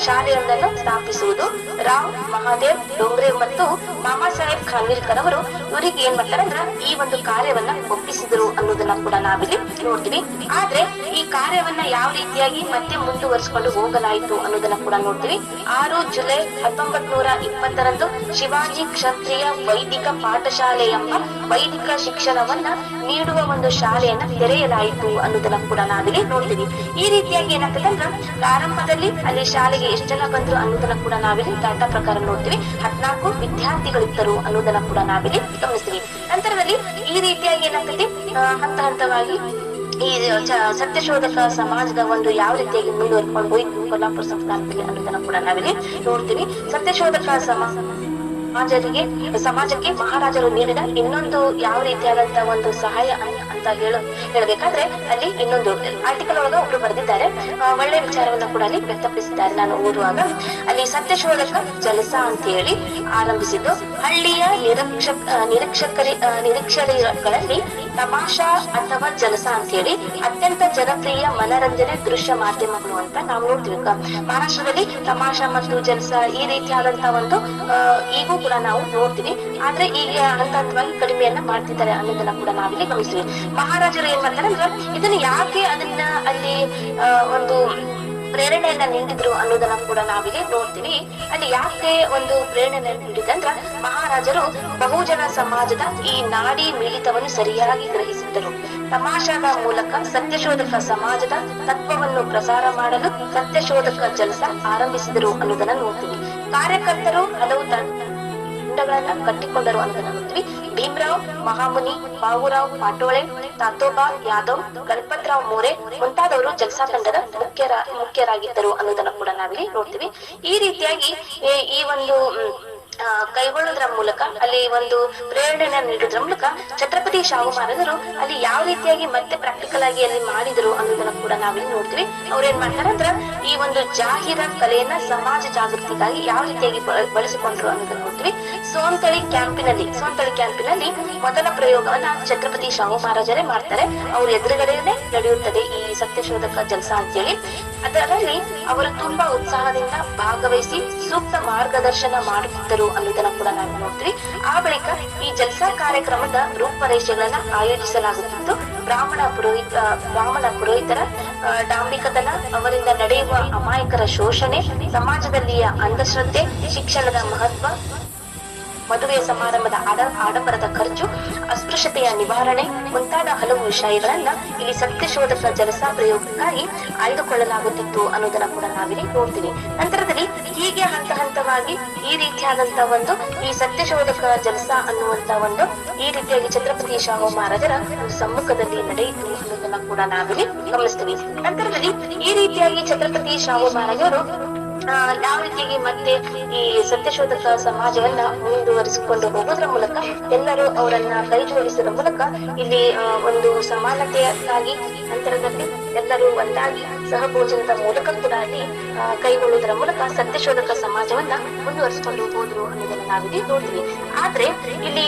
ಶಾಲೆಯೊಂದನ್ನು ಸ್ಥಾಪಿಸುವುದು. ರಾವ್ ಮಹಾದೇವ್ ಡೋಂಗ್ರೆ ಮತ್ತು ಮಾಮಾ ಸಾಹೇಬ್ ಖಾನ್ವಿಲ್ಕರ್ ಅವರು ಇವರಿಗೆ ಏನ್ ಮಾಡ್ತಾರೆ ಅಂದ್ರ ಈ ಒಂದು ಕಾರ್ಯವನ್ನ ಒಪ್ಪಿಸಿದ್ರು ಅನ್ನೋದನ್ನ ಕೂಡ ನಾವಿಲ್ಲಿ ನೋಡ್ತೀವಿ. ಆದ್ರೆ ಈ ಕಾರ್ಯವನ್ನ ಯಾವ ರೀತಿಯಾಗಿ ಮತ್ತೆ ಮುಂದುವರಿಸಿಕೊಂಡು ಹೋಗಲಾಯಿತು ಅನ್ನೋದನ್ನ ಕೂಡ ನೋಡ್ತೀವಿ. 6 ಜುಲೈ 1920ರಂದು ಶಿವಾಜಿ ಕ್ಷತ್ರಿಯ ವೈದಿಕ ಪಾಠಶಾಲೆ ಎಂಬ ವೈದಿಕ ಶಿಕ್ಷಣವನ್ನ ನೀಡುವ ಒಂದು ಶಾಲೆಯನ್ನ ತೆರೆಯಲಾಯಿತು ಅನ್ನೋದನ್ನ ಕೂಡ ನಾವಿಲ್ಲಿ ನೋಡ್ತೀವಿ. ಈ ರೀತಿಯಾಗಿ ಏನಾಗ್ತದೆ ಅಂದ್ರ ಪ್ರಾರಂಭದಲ್ಲಿ ಅಲ್ಲಿ ಶಾಲೆಗೆ ಎಷ್ಟು ಜನ ಬಂದ್ರು ಅನ್ನೋದನ್ನ ಕೂಡ ನಾವಿಲ್ಲಿ ಡಾಟಾ ಪ್ರಕಾರ ನೋಡ್ತೀವಿ. 14 ವಿದ್ಯಾರ್ಥಿಗಳಿದ್ದರು ಅನ್ನೋದನ್ನ ಕೂಡ ನಾವಿಲ್ಲಿ ಗಮನಿಸ್ತೀವಿ. ನಂತರದಲ್ಲಿ ಈ ರೀತಿಯಾಗಿ ಏನಾಗ್ತದೆ ಹಂತ ಹಂತವಾಗಿ ಈ ಸತ್ಯಶೋಧಕ ಸಮಾಜದ ಒಂದು ಯಾವ ರೀತಿಯಾಗಿ ಮುಂದುವರ್ಕೊಂಡು ಹೋಯ್ತು ಕೊಲ್ಲಾಪುರ ಸಂಸ್ಥಾನದಲ್ಲಿ ಅನ್ನೋದನ್ನ ಕೂಡ ನಾವಿಲ್ಲಿ ನೋಡ್ತೀವಿ. ಸತ್ಯಶೋಧಕ ಸಮಾಜಕ್ಕೆ ಮಹಾರಾಜರು ನೀಡಿದ ಇನ್ನೊಂದು ಯಾವ ರೀತಿಯಾದಂತ ಒಂದು ಸಹಾಯ ಅಂತ ಹೇಳಬೇಕಾದ್ರೆ ಅಲ್ಲಿ ಇನ್ನೊಂದು ಆರ್ಟಿಕಲ್ ಒಳಗ ಒಬ್ರು ಬರೆದಿದ್ದಾರೆ, ಒಳ್ಳೆ ವಿಚಾರವನ್ನ ಕೂಡ ಅಲ್ಲಿ ವ್ಯಕ್ತಪಡಿಸಿದ್ದಾರೆ. ನಾನು ಓದುವಾಗ ಅಲ್ಲಿ ಸತ್ಯಶೋಧಕ ಜಲಸ ಅಂತ ಹೇಳಿ ಆರಂಭಿಸಿದ್ದು ಹಳ್ಳಿಯ ನಿರೀಕ್ಷಕರಲ್ಲಿ ತಮಾಷಾ ಅಥವಾ ಜಲಸ ಅಂತ ಹೇಳಿ ಅತ್ಯಂತ ಜನಪ್ರಿಯ ಮನರಂಜನೆ ದೃಶ್ಯ ಮಾಧ್ಯಮಗಳು ಅಂತ ನಾವು ನೋಡ್ತೀವಿ. ಮಹಾರಾಷ್ಟ್ರದಲ್ಲಿ ತಮಾಷಾ ಮತ್ತು ಜಲಸ ಈ ರೀತಿಯಾದಂತಹ ಒಂದು ಈಗೂ ಕೂಡ ನಾವು ನೋಡ್ತೀವಿ. ಆದ್ರೆ ಈಗ ಹಂತ ಹಂತವಾಗಿ ಕಡಿಮೆಯನ್ನ ಮಾಡ್ತಿದ್ದಾರೆ ಅನ್ನೋದನ್ನ ಕೂಡ ನಾವಿಲ್ಲಿ ಗಮನಿಸ್ತೀವಿ. ಮಹಾರಾಜರು ಏನ್ ಮಾಡ್ತಾರೆ ಅಂದ್ರೆ ಇದನ್ನ ಯಾಕೆ ಅದನ್ನ ಅಲ್ಲಿ ಒಂದು ಪ್ರೇರಣೆಯನ್ನ ನೀಡಿದ್ರು ಅನ್ನೋದನ್ನ ಕೂಡ ನಾವಿಲ್ಲಿ ನೋಡ್ತೀವಿ. ಅಲ್ಲಿ ಯಾಕೆ ಒಂದು ಪ್ರೇರಣೆ ನೀಡಿದಂದ್ರ ಮಹಾರಾಜರು ಬಹುಜನ ಸಮಾಜದ ಈ ನಾಡಿ ಮಿಳಿತವನ್ನು ಸರಿಯಾಗಿ ಗ್ರಹಿಸಿದ್ದರು. ತಮಾಷಾದ ಮೂಲಕ ಸತ್ಯಶೋಧಕ ಸಮಾಜದ ತತ್ವವನ್ನು ಪ್ರಸಾರ ಮಾಡಲು ಸತ್ಯಶೋಧಕ ಜಲಸ ಆರಂಭಿಸಿದರು ಅನ್ನೋದನ್ನ ನೋಡ್ತೀವಿ. ಕಾರ್ಯಕರ್ತರು ಹಲವು ತಂಡಗಳನ್ನ ಕಟ್ಟಿಕೊಂಡರು ಅನ್ನೋದನ್ನ ನೋಡ್ತೀವಿ. ಭೀಮರಾವ್ ಮಹಾಮುನಿ, ಬಾಬುರಾವ್ ಪಾಟೋಳೆ, ತಾತೋಬಾ ಯಾದವ್, ಗಣಪತರಾವ್ ಮೋರೆ ಮುಂತಾದವರು ಜಲಸಾ ತಂಡದ ಮುಖ್ಯರಾಗಿದ್ದರು ಅನ್ನೋದನ್ನ ಕೂಡ ನಾವಿಲ್ಲಿ ನೋಡ್ತೀವಿ. ಈ ರೀತಿಯಾಗಿ ಈ ಒಂದು ಕೈಗೊಳ್ಳೋದ್ರ ಮೂಲಕ ಅಲ್ಲಿ ಒಂದು ಪ್ರೇರಣೆನ ನೀಡೋದ್ರ ಮೂಲಕ ಛತ್ರಪತಿ ಶಾಹು ಮಹಾರಾಜರು ಅಲ್ಲಿ ಯಾವ ರೀತಿಯಾಗಿ ಮತ್ತೆ ಪ್ರಾಕ್ಟಿಕಲ್ ಆಗಿ ಅಲ್ಲಿ ಮಾಡಿದ್ರು ಅನ್ನೋದನ್ನ ಕೂಡ ನಾವಿಲ್ಲಿ ನೋಡ್ತೀವಿ. ಅವ್ರು ಏನ್ ಮಾಡ್ತಾರೆ ಅಂದ್ರ ಈ ಒಂದು ಜಾಹೀರ ಕಲೆಯನ್ನ ಸಮಾಜ ಜಾಗೃತಿಗಾಗಿ ಯಾವ ರೀತಿಯಾಗಿ ಬಳಸಿಕೊಂಡ್ರು ಅನ್ನೋದನ್ನ ನೋಡ್ತೀವಿ. ಸೋಂತಳಿ ಕ್ಯಾಂಪಿನಲ್ಲಿ ಮೊದಲ ಪ್ರಯೋಗವನ್ನ ಛತ್ರಪತಿ ಶಾಹು ಮಹಾರಾಜರೇ ಮಾಡ್ತಾರೆ. ಅವ್ರ ಎದುರುಗಡೆನೆ ನಡೆಯುತ್ತದೆ ಈ ಸತ್ಯಶೋಧಕ ಜಲ್ಸಾ ಅಂತೇಳಿ. ಅದರಲ್ಲಿ ಅವರು ತುಂಬಾ ಉತ್ಸಾಹದಿಂದ ಭಾಗವಹಿಸಿ ಸೂಕ್ತ ಮಾರ್ಗದರ್ಶನ ಮಾಡುತ್ತಿದ್ದರು ಅನ್ನೋದನ್ನ ಕೂಡ ನಾವು ನೋಡ್ತೀವಿ. ಆ ಬಳಿಕ ಈ ಜಲ್ಸಾ ಕಾರ್ಯಕ್ರಮದ ರೂಪರೇಷೆಗಳನ್ನ ಆಯೋಜಿಸಲಾಗುತ್ತಿತ್ತು. ಬ್ರಾಹ್ಮಣ ಪುರೋಹಿತರ ಡಾಂಬಿಕತನ, ಅವರಿಂದ ನಡೆಯುವ ಅಮಾಯಕರ ಶೋಷಣೆ, ಸಮಾಜದಲ್ಲಿಯ ಅಂಧಶ್ರದ್ಧೆ, ಶಿಕ್ಷಣದ ಮಹತ್ವ, ಮದುವೆ ಸಮಾರಂಭದ ಆಡಂಬರದ ಖರ್ಚು, ಅಸ್ಪೃಶ್ಯತೆಯ ನಿವಾರಣೆ ಮುಂತಾದ ಹಲವು ವಿಷಯಗಳನ್ನ ಇಲ್ಲಿ ಸತ್ಯಶೋಧಕ ಜಲಸಾ ಪ್ರಯೋಗಕ್ಕಾಗಿ ಆಯ್ದುಕೊಳ್ಳಲಾಗುತ್ತಿತ್ತು ಅನ್ನೋದನ್ನ ಕೂಡ ನಾವಿಲ್ಲಿ ನೋಡ್ತೀವಿ. ನಂತರದಲ್ಲಿ ಹೀಗೆ ಹಂತವಾಗಿ ಈ ರೀತಿಯಾದಂತ ಒಂದು ಈ ಸತ್ಯಶೋಧಕ ಜಲಸಾ ಅನ್ನುವಂತ ಒಂದು ಈ ರೀತಿಯಾಗಿ ಛತ್ರಪತಿ ಶಾಹು ಮಹಾರಾಜರ ಒಂದು ಸಮ್ಮುಖದಲ್ಲಿ ನಡೆಯಿತು ಅನ್ನೋದನ್ನ ಕೂಡ ನಾವಿಲ್ಲಿ ಗಮನಿಸ್ತೀವಿ. ನಂತರದಲ್ಲಿ ಈ ರೀತಿಯಾಗಿ ಛತ್ರಪತಿ ಶಾಹು ಮಹಾರಾಜರು ಯಾವ ರೀತಿಯಾಗಿ ಮತ್ತೆ ಈ ಸತ್ಯಶೋಧಕ ಸಮಾಜವನ್ನ ಮುಂದುವರಿಸಿಕೊಂಡು ಹೋಗೋದ್ರ ಮೂಲಕ ಎಲ್ಲರೂ ಅವರನ್ನ ಕೈ ಜೋಡಿಸುವ ಮೂಲಕ ಇಲ್ಲಿ ಒಂದು ಸಮಾನತೆಯಾಗಿ ನಂತರದಲ್ಲಿ ಎಲ್ಲರೂ ಒಂದಾಗಿ ಸಹಭೋಜನದ ಮೂಲಕ ಕೂಡ ಅಲ್ಲಿ ಕೈಗೊಳ್ಳುವುದರ ಮೂಲಕ ಸತ್ಯಶೋಧಕ ಸಮಾಜವನ್ನ ಮುಂದುವರಿಸಿಕೊಂಡು ಹೋದ್ರು ಅನ್ನೋದನ್ನ ನಾವಿಲ್ಲಿ ನೋಡ್ತೀವಿ. ಆದ್ರೆ ಇಲ್ಲಿ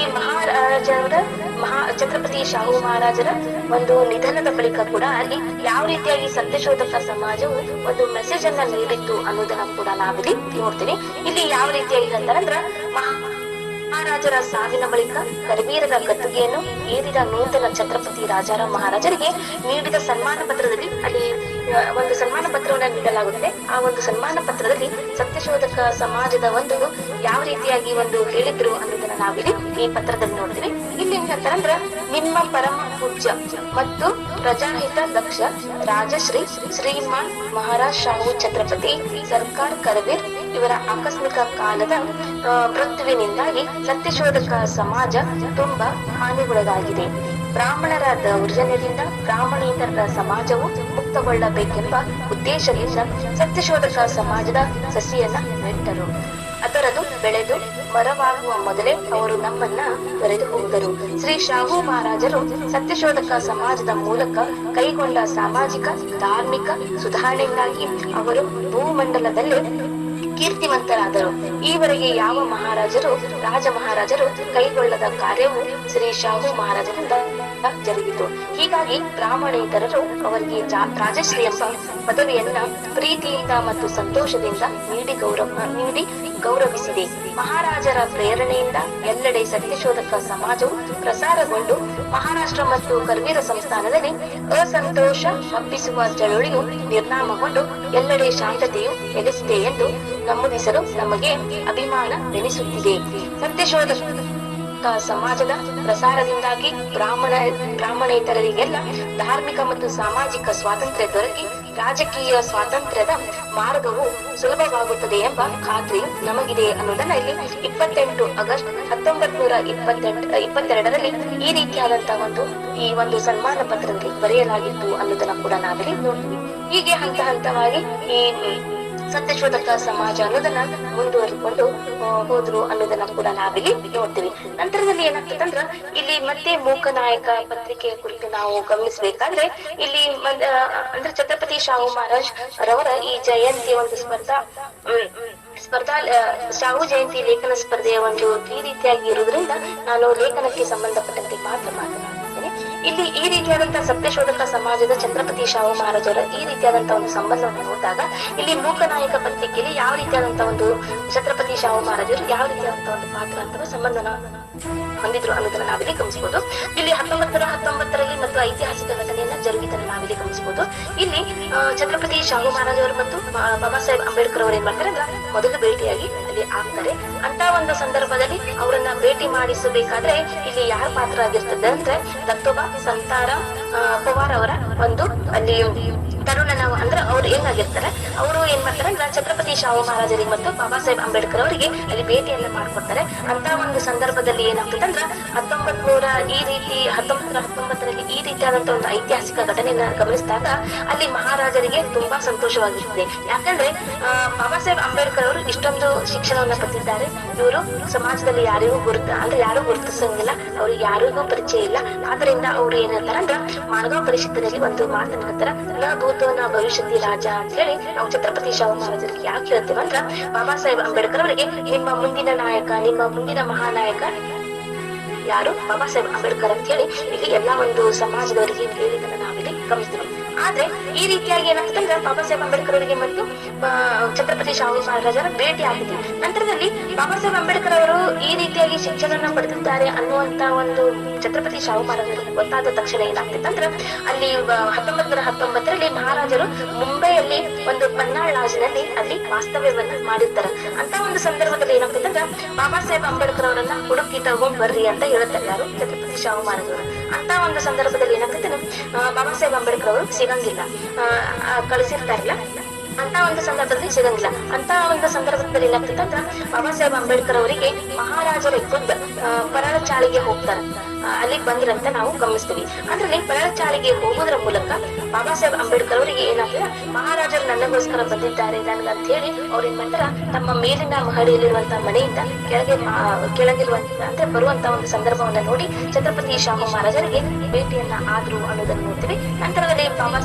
ಛತ್ರಪತಿ ಶಾಹು ಮಹಾರಾಜರ ಒಂದು ನಿಧನದ ಬಳಿಕ ಕೂಡ ಅಲ್ಲಿ ಯಾವ ರೀತಿಯಾಗಿ ಸತ್ಯಶೋಧಕ ಸಮಾಜವು ಒಂದು ಮೆಸೇಜ್ ಅನ್ನ ನೀಡಿತ್ತು ಅನ್ನೋದನ್ನ ಕೂಡ ನಾವಿಲ್ಲಿ ನೋಡ್ತೀವಿ. ಇಲ್ಲಿ ಯಾವ ರೀತಿಯಾಗಿ ಅಂತಾರಂದ್ರ ಮಹಾರಾಜರ ಸಾವಿನ ಬಳಿಕ ಕರವೀರದ ಗದ್ದುಗೆಯನ್ನು ಏರಿದ ನೂತನ ಛತ್ರಪತಿ ರಾಜಾರಾಮ್ ಮಹಾರಾಜರಿಗೆ ನೀಡಿದ ಸನ್ಮಾನ ಪತ್ರದಲ್ಲಿ ಅಲ್ಲಿ ಒಂದು ಸನ್ಮಾನ ಪತ್ರವನ್ನ ನೀಡಲಾಗುತ್ತೆ. ಆ ಒಂದು ಸನ್ಮಾನ ಪತ್ರದಲ್ಲಿ ಸತ್ಯಶೋಧಕ ಸಮಾಜದ ಒಂದು ಯಾವ ರೀತಿಯಾಗಿ ಒಂದು ಹೇಳಿದ್ರು ಅನ್ನೋದನ್ನ ನಾವಿಲ್ಲಿ ಈ ಪತ್ರದಲ್ಲಿ ನೋಡ್ತೀವಿ. ಇಲ್ಲಿ ಏನಂತಾರಂದ್ರ ನಿಮ್ಮ ಪರಮ ಪೂಜ್ಯ ಮತ್ತು ಪ್ರಜಾಹಿತ ದಕ್ಷ ರಾಜಶ್ರೀ ಶ್ರೀಮಾನ್ ಮಹಾರಾಜ್ ಶಾಹು ಛತ್ರಪತಿ ಸರ್ಕಾರ್ ಕರವೀರ್ ಇವರ ಆಕಸ್ಮಿಕ ಕಾಲದ ಮೃತ್ಯುವಿನಿಂದಾಗಿ ಸತ್ಯಶೋಧಕ ಸಮಾಜ ತುಂಬಾ ಹಾನಿಗೊಳಗಾಗಿದೆ. ಬ್ರಾಹ್ಮಣರ ದೌರ್ಜನ್ಯದಿಂದ ಬ್ರಾಹ್ಮಣೇತರರ ಸಮಾಜವು ಮುಕ್ತಗೊಳ್ಳಬೇಕೆಂಬ ಉದ್ದೇಶದಿಂದ ಸತ್ಯಶೋಧಕ ಸಮಾಜದ ಸಸಿಯನ್ನ ನೆಟ್ಟರು. ಅದರದು ಬೆಳೆದು ಮರವಾಗುವ ಮೊದಲೇ ಅವರು ನಮ್ಮನ್ನ ತೊರೆದು ಹೋದರು. ಶ್ರೀ ಶಾಹು ಮಹಾರಾಜರು ಸತ್ಯಶೋಧಕ ಸಮಾಜದ ಮೂಲಕ ಕೈಗೊಂಡ ಸಾಮಾಜಿಕ ಧಾರ್ಮಿಕ ಸುಧಾರಣೆಯಿಂದಾಗಿ ಅವರು ಭೂಮಂಡಲದಲ್ಲಿ ಕೀರ್ತಿವಂತರಾದರು. ಈವರೆಗೆ ಯಾವ ರಾಜ ಮಹಾರಾಜರು ಕೈಗೊಳ್ಳದ ಕಾರ್ಯವು ಶ್ರೀ ಶಾಹು ಮಹಾರಾಜರಿಂದ ಜರುಗಿತು. ಹೀಗಾಗಿ ಬ್ರಾಹ್ಮಣೇತರರು ಅವರಿಗೆ ರಾಜಶ್ರೀ ಎಂಬ ಪದವಿಯನ್ನ ಪ್ರೀತಿಯಿಂದ ಮತ್ತು ಸಂತೋಷದಿಂದ ನೀಡಿ ಗೌರವಿಸಿದೆ. ಮಹಾರಾಜರ ಪ್ರೇರಣೆಯಿಂದ ಎಲ್ಲೆಡೆ ಸತ್ಯಶೋಧಕ ಸಮಾಜವು ಪ್ರಸಾರಗೊಂಡು ಮಹಾರಾಷ್ಟ್ರ ಮತ್ತು ಕರ್ವೀರ ಸಂಸ್ಥಾನದಲ್ಲಿ ಅಸಂತೋಷ ಹಬ್ಬಿಸುವ ಚಳುವಳಿಯು ನಿರ್ನಾಮಗೊಂಡು ಎಲ್ಲೆಡೆ ಶಾಂತತೆಯು ನೆಲೆಸಿದೆ ಎಂದು ನಮೂದಿಸಲು ನಮಗೆ ಅಭಿಮಾನವೆನಿಸುತ್ತಿದೆ. ಸತ್ಯಶೋಧಕ ಸಮಾಜದ ಪ್ರಸಾರದಿಂದಾಗಿ ಬ್ರಾಹ್ಮಣೇತರರಿಗೆಲ್ಲ ಧಾರ್ಮಿಕ ಮತ್ತು ಸಾಮಾಜಿಕ ಸ್ವಾತಂತ್ರ್ಯ ದೊರಕಿ ರಾಜಕೀಯ ಸ್ವಾತಂತ್ರ್ಯದ ಮಾರ್ಗವು ಸುಲಭವಾಗುತ್ತದೆ ಎಂಬ ಖಾತ್ರಿಯು ನಮಗಿದೆ ಅನ್ನೋದನ್ನ ಇಲ್ಲಿ 28 ಆಗಸ್ಟ್ 1922ರಲ್ಲಿ ಈ ರೀತಿಯಾದಂತಹ ಈ ಒಂದು ಸನ್ಮಾನ ಪತ್ರದಲ್ಲಿ ಬರೆಯಲಾಗಿತ್ತು ಅನ್ನೋದನ್ನ ಕೂಡ ನಾವಿಲ್ಲಿ ನೋಡ್ತೀವಿ. ಹೀಗೆ ಹಂತವಾಗಿ ಈ ಸತ್ಯಶೋಧಕ ಸಮಾಜ ಅನ್ನೋದನ್ನ ಮುಂದುವರಿಕೊಂಡು ಹೋದ್ರು ಅನ್ನೋದನ್ನ ಕೂಡ ನಾವಿಲ್ಲಿ ನೋಡ್ತೀವಿ. ನಂತರದಲ್ಲಿ ಏನಾಗ್ತದಂದ್ರ ಇಲ್ಲಿ ಮತ್ತೆ ಮೂಕನಾಯಕ ಪತ್ರಿಕೆಯ ಕುರಿತು ನಾವು ಗಮನಿಸಬೇಕಾದ್ರೆ ಇಲ್ಲಿ ಅಂದ್ರೆ ಛತ್ರಪತಿ ಶಾಹು ಮಹಾರಾಜ್ ರವರ ಈ ಜಯಂತಿಯ ಒಂದು ಸ್ಪರ್ಧಾ ಶಾಹು ಜಯಂತಿ ಲೇಖನ ಸ್ಪರ್ಧೆಯ ಒಂದು ಈ ರೀತಿಯಾಗಿ ಇರುವುದರಿಂದ ನಾನು ಲೇಖನಕ್ಕೆ ಸಂಬಂಧಪಟ್ಟಂತೆ ಮಾತ್ರ ಮಾತನಾಡ್ತೇನೆ. ಇಲ್ಲಿ ಈ ರೀತಿಯಾದಂತಹ ಸತ್ಯಶೋಧಕ ಸಮಾಜದ ಛತ್ರಪತಿ ಶಾಹು ಮಹಾರಾಜರ ಈ ರೀತಿಯಾದಂತಹ ಒಂದು ಸಂಬಂಧವನ್ನು ನೋಡಿದಾಗ ಇಲ್ಲಿ ಮೂಕನಾಯಕ ಪತ್ರಿಕೆಯಲ್ಲಿ ಯಾವ ರೀತಿಯಾದಂತಹ ಒಂದು ಛತ್ರಪತಿ ಶಾಹು ಮಹಾರಾಜರು ಯಾವ ರೀತಿಯಾದಂತಹ ಒಂದು ಪಾತ್ರ ಅಂತ ಸಂಬಂಧನ ಹೊಂದಿದ್ರು ಅನ್ನೋದನ್ನ ನಾವಿಲ್ಲಿ ಗಮನಿಸಬಹುದು. ಇಲ್ಲಿ 1919ರಲ್ಲಿ ಮತ್ತು ಐತಿಹಾಸಿಕ ಘಟನೆಯನ್ನ ಜರುಗಿದ್ದನ್ನು ನಾವಿಲ್ಲಿ ಗಮನಿಸಬಹುದು. ಇಲ್ಲಿ ಛತ್ರಪತಿ ಶಾಹು ಮಹಾರಾಜ್ ಅವರು ಮತ್ತು ಬಾಬಾ ಸಾಹೇಬ್ ಅಂಬೇಡ್ಕರ್ ಅವರು ಏನ್ ಮಾಡ್ತಾರೆ ಅಂದ್ರೆ ಮೊದಲು ಭೇಟಿಯಾಗಿ ಅಲ್ಲಿ ಆಗ್ತಾರೆ. ಅಂತ ಒಂದು ಸಂದರ್ಭದಲ್ಲಿ ಅವರನ್ನ ಭೇಟಿ ಮಾಡಿಸಬೇಕಾದ್ರೆ ಇಲ್ಲಿ ಯಾರ ಪಾತ್ರ ಆಗಿರ್ತದೆ ಅಂದ್ರೆ ದತ್ತೋಬಾ ಸಂತಾರ ಪವಾರ್ ಅವರ ಒಂದು ಅಲ್ಲಿ ತರುಣನ ಅಂದ್ರೆ ಅವ್ರು ಏನಾಗಿರ್ತಾರೆ, ಅವರು ಏನ್ ಮಾಡ್ತಾರೆ ಅಂದ್ರೆ ಛತ್ರಪತಿ ಶಾಹು ಮಹಾರಾಜರಿಗೆ ಮತ್ತು ಬಾಬಾ ಸಾಹೇಬ್ ಅಂಬೇಡ್ಕರ್ ಅವರಿಗೆ ಅಲ್ಲಿ ಭೇಟಿಯನ್ನ ಮಾಡ್ಕೊಡ್ತಾರೆ. ಅಂತ ಒಂದು ಸಂದರ್ಭದಲ್ಲಿ ಏನಾಗ್ತದೆ ಅಂದ್ರೆ 1919ರಲ್ಲಿ ಈ ರೀತಿಯಾದಂತ ಒಂದು ಐತಿಹಾಸಿಕ ಘಟನೆಯನ್ನ ಗಮನಿಸಿದಾಗ ಅಲ್ಲಿ ಮಹಾರಾಜರಿಗೆ ತುಂಬಾ ಸಂತೋಷವಾಗಿರ್ತದೆ. ಯಾಕಂದ್ರೆ ಬಾಬಾ ಸಾಹೇಬ್ ಅಂಬೇಡ್ಕರ್ ಅವರು ಇಷ್ಟೊಂದು ಶಿಕ್ಷಣವನ್ನ ಪಡೆದಿದ್ದಾರೆ. ಇವರು ಸಮಾಜದಲ್ಲಿ ಯಾರಿಗೂ ಯಾರು ಗುರುತಿಸಂಗಿಲ್ಲ, ಅವ್ರಿಗೆ ಯಾರಿಗೂ ಪರಿಚಯ ಇಲ್ಲ. ಆದ್ರಿಂದ ಅವ್ರು ಏನ್ ಹೇಳ್ತಾರ ಅಂದ್ರ ಮಾನಗಾಂವ್ ಪರಿಷತ್ತಿನಲ್ಲಿ ಒಂದು ಮಾತನ್ನ ಹೇಳ್ತಾರ, ನ ಭೂತೋನ ಭವಿಷ್ಯತಿ ರಾಜ ಅಂತ ಹೇಳಿ ನಾವು ಛತ್ರಪತಿ ಶಾಹು ಮಹಾರಾಜರಿಗೆ ಯಾಕೆ ಹೇಳ್ತೀವಿ ಅಂದ್ರ ಬಾಬಾ ಸಾಹೇಬ್ ಅಂಬೇಡ್ಕರ್ ಅವರಿಗೆ ನಿಮ್ಮ ಮುಂದಿನ ನಾಯಕ, ನಿಮ್ಮ ಮುಂದಿನ ಮಹಾನಾಯಕ ಯಾರು ಬಾಬಾ ಸಾಹೇಬ್ ಅಂಬೇಡ್ಕರ್ ಅಂತ ಹೇಳಿ ಇಲ್ಲಿ ಎಲ್ಲಾ ಒಂದು ಸಮಾಜದವರಿಗೆ ಹೇಳಿದನ್ನ ನಾವಿಲ್ಲಿ ಗಮನಿಸ್ತೀವಿ. ಆದ್ರೆ ಈ ರೀತಿಯಾಗಿ ಏನಾಗ್ತದೆ ಅಂದ್ರೆ ಬಾಬಾ ಸಾಹೇಬ್ ಅಂಬೇಡ್ಕರ್ ಅವರಿಗೆ ಮತ್ತು ಛತ್ರಪತಿ ಶಾಹು ಮಹಾರಾಜರ ಭೇಟಿ ಆಗಿದೆ. ನಂತರದಲ್ಲಿ ಬಾಬಾ ಸಾಹೇಬ್ ಅಂಬೇಡ್ಕರ್ ಅವರು ಈ ರೀತಿಯಾಗಿ ಶಿಕ್ಷಣ ಪಡೆದಿದ್ದಾರೆ ಅನ್ನುವಂತ ಒಂದು ಛತ್ರಪತಿ ಶಾಹು ಮಹಾರಾಜರಿಗೆ ಗೊತ್ತಾದ ತಕ್ಷಣ ಏನಾಗ್ತಿತ್ತು ಅಂದ್ರೆ ಅಲ್ಲಿ 1919ರಲ್ಲಿ ಮಹಾರಾಜರು ಮುಂಬೈಯಲ್ಲಿ ಒಂದು ಪನ್ನಾಳ್ ಲಾಜ್ನಲ್ಲಿ ಅಲ್ಲಿ ವಾಸ್ತವ್ಯವನ್ನ ಮಾಡಿರ್ತಾರೆ. ಅಂತ ಒಂದು ಸಂದರ್ಭದಲ್ಲಿ ಏನಾಗ್ತದೆ ಅಂದ್ರೆ ಬಾಬಾ ಸಾಹೇಬ್ ಅಂಬೇಡ್ಕರ್ ಅವರನ್ನ ಹುಡುಕಿ ತಗೊಂಡ್ ಬರ್ರಿ ಅಂತ ಹೇಳ್ತಾರೆ ಯಾರು, ಛತ್ರಪತಿ ಶಾಹು ಮಹಾರಾಜರು. ಅಂತ ಒಂದು ಸಂದರ್ಭದಲ್ಲಿ ಏನಾಗ್ತದೆ ಬಾಬಾ ಸಾಹೇಬ್ ಅಂಬೇಡ್ಕರ್ ಅವರು ಸಿಗಂಗಿಲ್ಲ, ಕಳಿಸಿರ್ತಾರಲ್ಲ ಅಂತ ಒಂದು ಸಂದರ್ಭದಲ್ಲಿ ಸಿಗಂಗಿಲ್ಲ. ಅಂತ ಒಂದು ಸಂದರ್ಭದಲ್ಲಿ ಏನಾಗ್ತದೆ ಅಂತ ಬಾಬಾ ಸಾಹೇಬ್ ಅಂಬೇಡ್ಕರ್ ಅವರಿಗೆ ಮಹಾರಾಜರ ಖುದ್ದು ಪರಳ ಚಾಳಿಗೆ ಹೋಗ್ತಾರೆ, ಅಲ್ಲಿಗೆ ಬಂದಿರಂತ ನಾವು ಗಮನಿಸ್ತೀವಿ. ಅದ್ರಲ್ಲಿ ಪರಳ ಚಾಳಿಗೆ ಹೋಗೋದ್ರ ಮೂಲಕ ಬಾಬಾ ಸಾಹೇಬ್ ಅಂಬೇಡ್ಕರ್ ಅವರಿಗೆ ಏನಾಗ್ತದೆ, ಮಹಾರಾಜರು ನನಗೋಸ್ಕರ ಬಂದಿದ್ದಾರೆ ನನ್ಗಂತ ಹೇಳಿ ಅವ್ರು ಏನ್ ಮಾಡ್ತಾರ ತಮ್ಮ ಮೇಲಿನ ಮಹಡಿಯಲ್ಲಿರುವಂತಹ ಮನೆಯಿಂದ ಕೆಳಗಿರುವಂತ ಅಂದ್ರೆ ಬರುವಂತ ಒಂದು ಸಂದರ್ಭವನ್ನ ನೋಡಿ ಛತ್ರಪತಿ ಶಾಹು ಮಹಾರಾಜರಿಗೆ ಭೇಟಿಯನ್ನ ಆದ್ರು ಅನ್ನೋದನ್ನ ನೋಡ್ತೀವಿ. ನಂತರದಲ್ಲಿ ಬಾಬಾ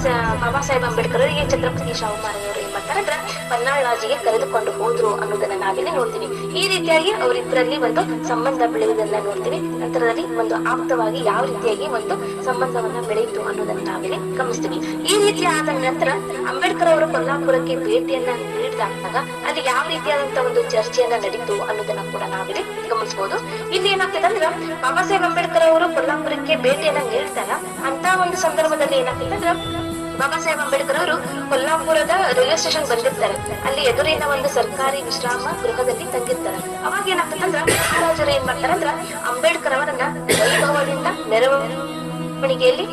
ಸಾಹೇಬ್ ಅಂಬೇಡ್ಕರ್ ಅವರಿಗೆ ಛತ್ರಪತಿ ಶಾಹು ಮಹಾರಾಜರು ಏನ್ ಮಾಡ್ತಾರೆ ಅಂದ್ರೆ ಪನ್ನಾಳ್ ಲಾಜಿಗೆ ಕರೆದುಕೊಂಡು ಹೋದ್ರು ಅನ್ನೋದನ್ನ ನಾವಿಲ್ಲಿ ನೋಡ್ತೀವಿ. ಈ ರೀತಿಯಾಗಿ ಅವರಿಬ್ಬರಲ್ಲಿ ಒಂದು ಸಂಬಂಧ ಬೆಳೆಯುವುದನ್ನ ನೋಡ್ತೀವಿ. ನಂತರದಲ್ಲಿ ಒಂದು ಆಪ್ತವಾಗಿ ಯಾವ ರೀತಿಯಾಗಿ ಒಂದು ಸಂಬಂಧವನ್ನ ಬೆಳೆಯಿತು ಅನ್ನೋದನ್ನ ನಾವಿಲ್ಲಿ ಗಮನಿಸ್ತೀವಿ. ಈ ರೀತಿ ಆದ ನಂತರ ಅಂಬೇಡ್ಕರ್ ಅವರು ಕೊಲ್ಲಾಪುರಕ್ಕೆ ಭೇಟಿಯನ್ನ ನೀಡಿದಾಗ ಅಲ್ಲಿ ಯಾವ ರೀತಿಯಾದಂತಹ ಒಂದು ಚರ್ಚೆಯನ್ನ ನಡೀತು ಅನ್ನೋದನ್ನ ಕೂಡ ನಾವಿಲ್ಲಿ ಗಮನಿಸಬಹುದು. ಇಲ್ಲಿ ಏನಾಗ್ತದೆ ಅಂದ್ರೆ ಬಾಬಾ ಸಾಹೇಬ್ ಅಂಬೇಡ್ಕರ್ ಅವರು ಕೊಲ್ಲಾಪುರಕ್ಕೆ ಭೇಟಿಯನ್ನ ನೀಡ್ತಾರ. ಅಂತ ಒಂದು ಸಂದರ್ಭದಲ್ಲಿ ಏನಾಗ್ತದೆ ಅಂದ್ರೆ ಬಾಬಾ ಸಾಹೇಬ್ ಅಂಬೇಡ್ಕರ್ ಅವರು ಕೊಲ್ಲಾಪುರದ ರೈಲ್ವೆ ಸ್ಟೇಷನ್ ಬಂದಿರ್ತಾರೆ. ಅಲ್ಲಿ ಎದುರಿನ ಒಂದು ಸರ್ಕಾರಿ ವಿಶ್ರಾಮ ಗೃಹದಲ್ಲಿ ತಂಗಿರ್ತಾರೆ. ಅವಾಗ ಏನಾಗ್ತದೆ ಅಂದ್ರೆ ಮಹಾರಾಜರು ಏನ್ ಮಾಡ್ತಾರ ಅಂದ್ರ ಅಂಬೇಡ್ಕರ್ ಅವರನ್ನ ವೈಭವದಿಂದ ಮೆರವಣಿಗೆಯಲ್ಲಿ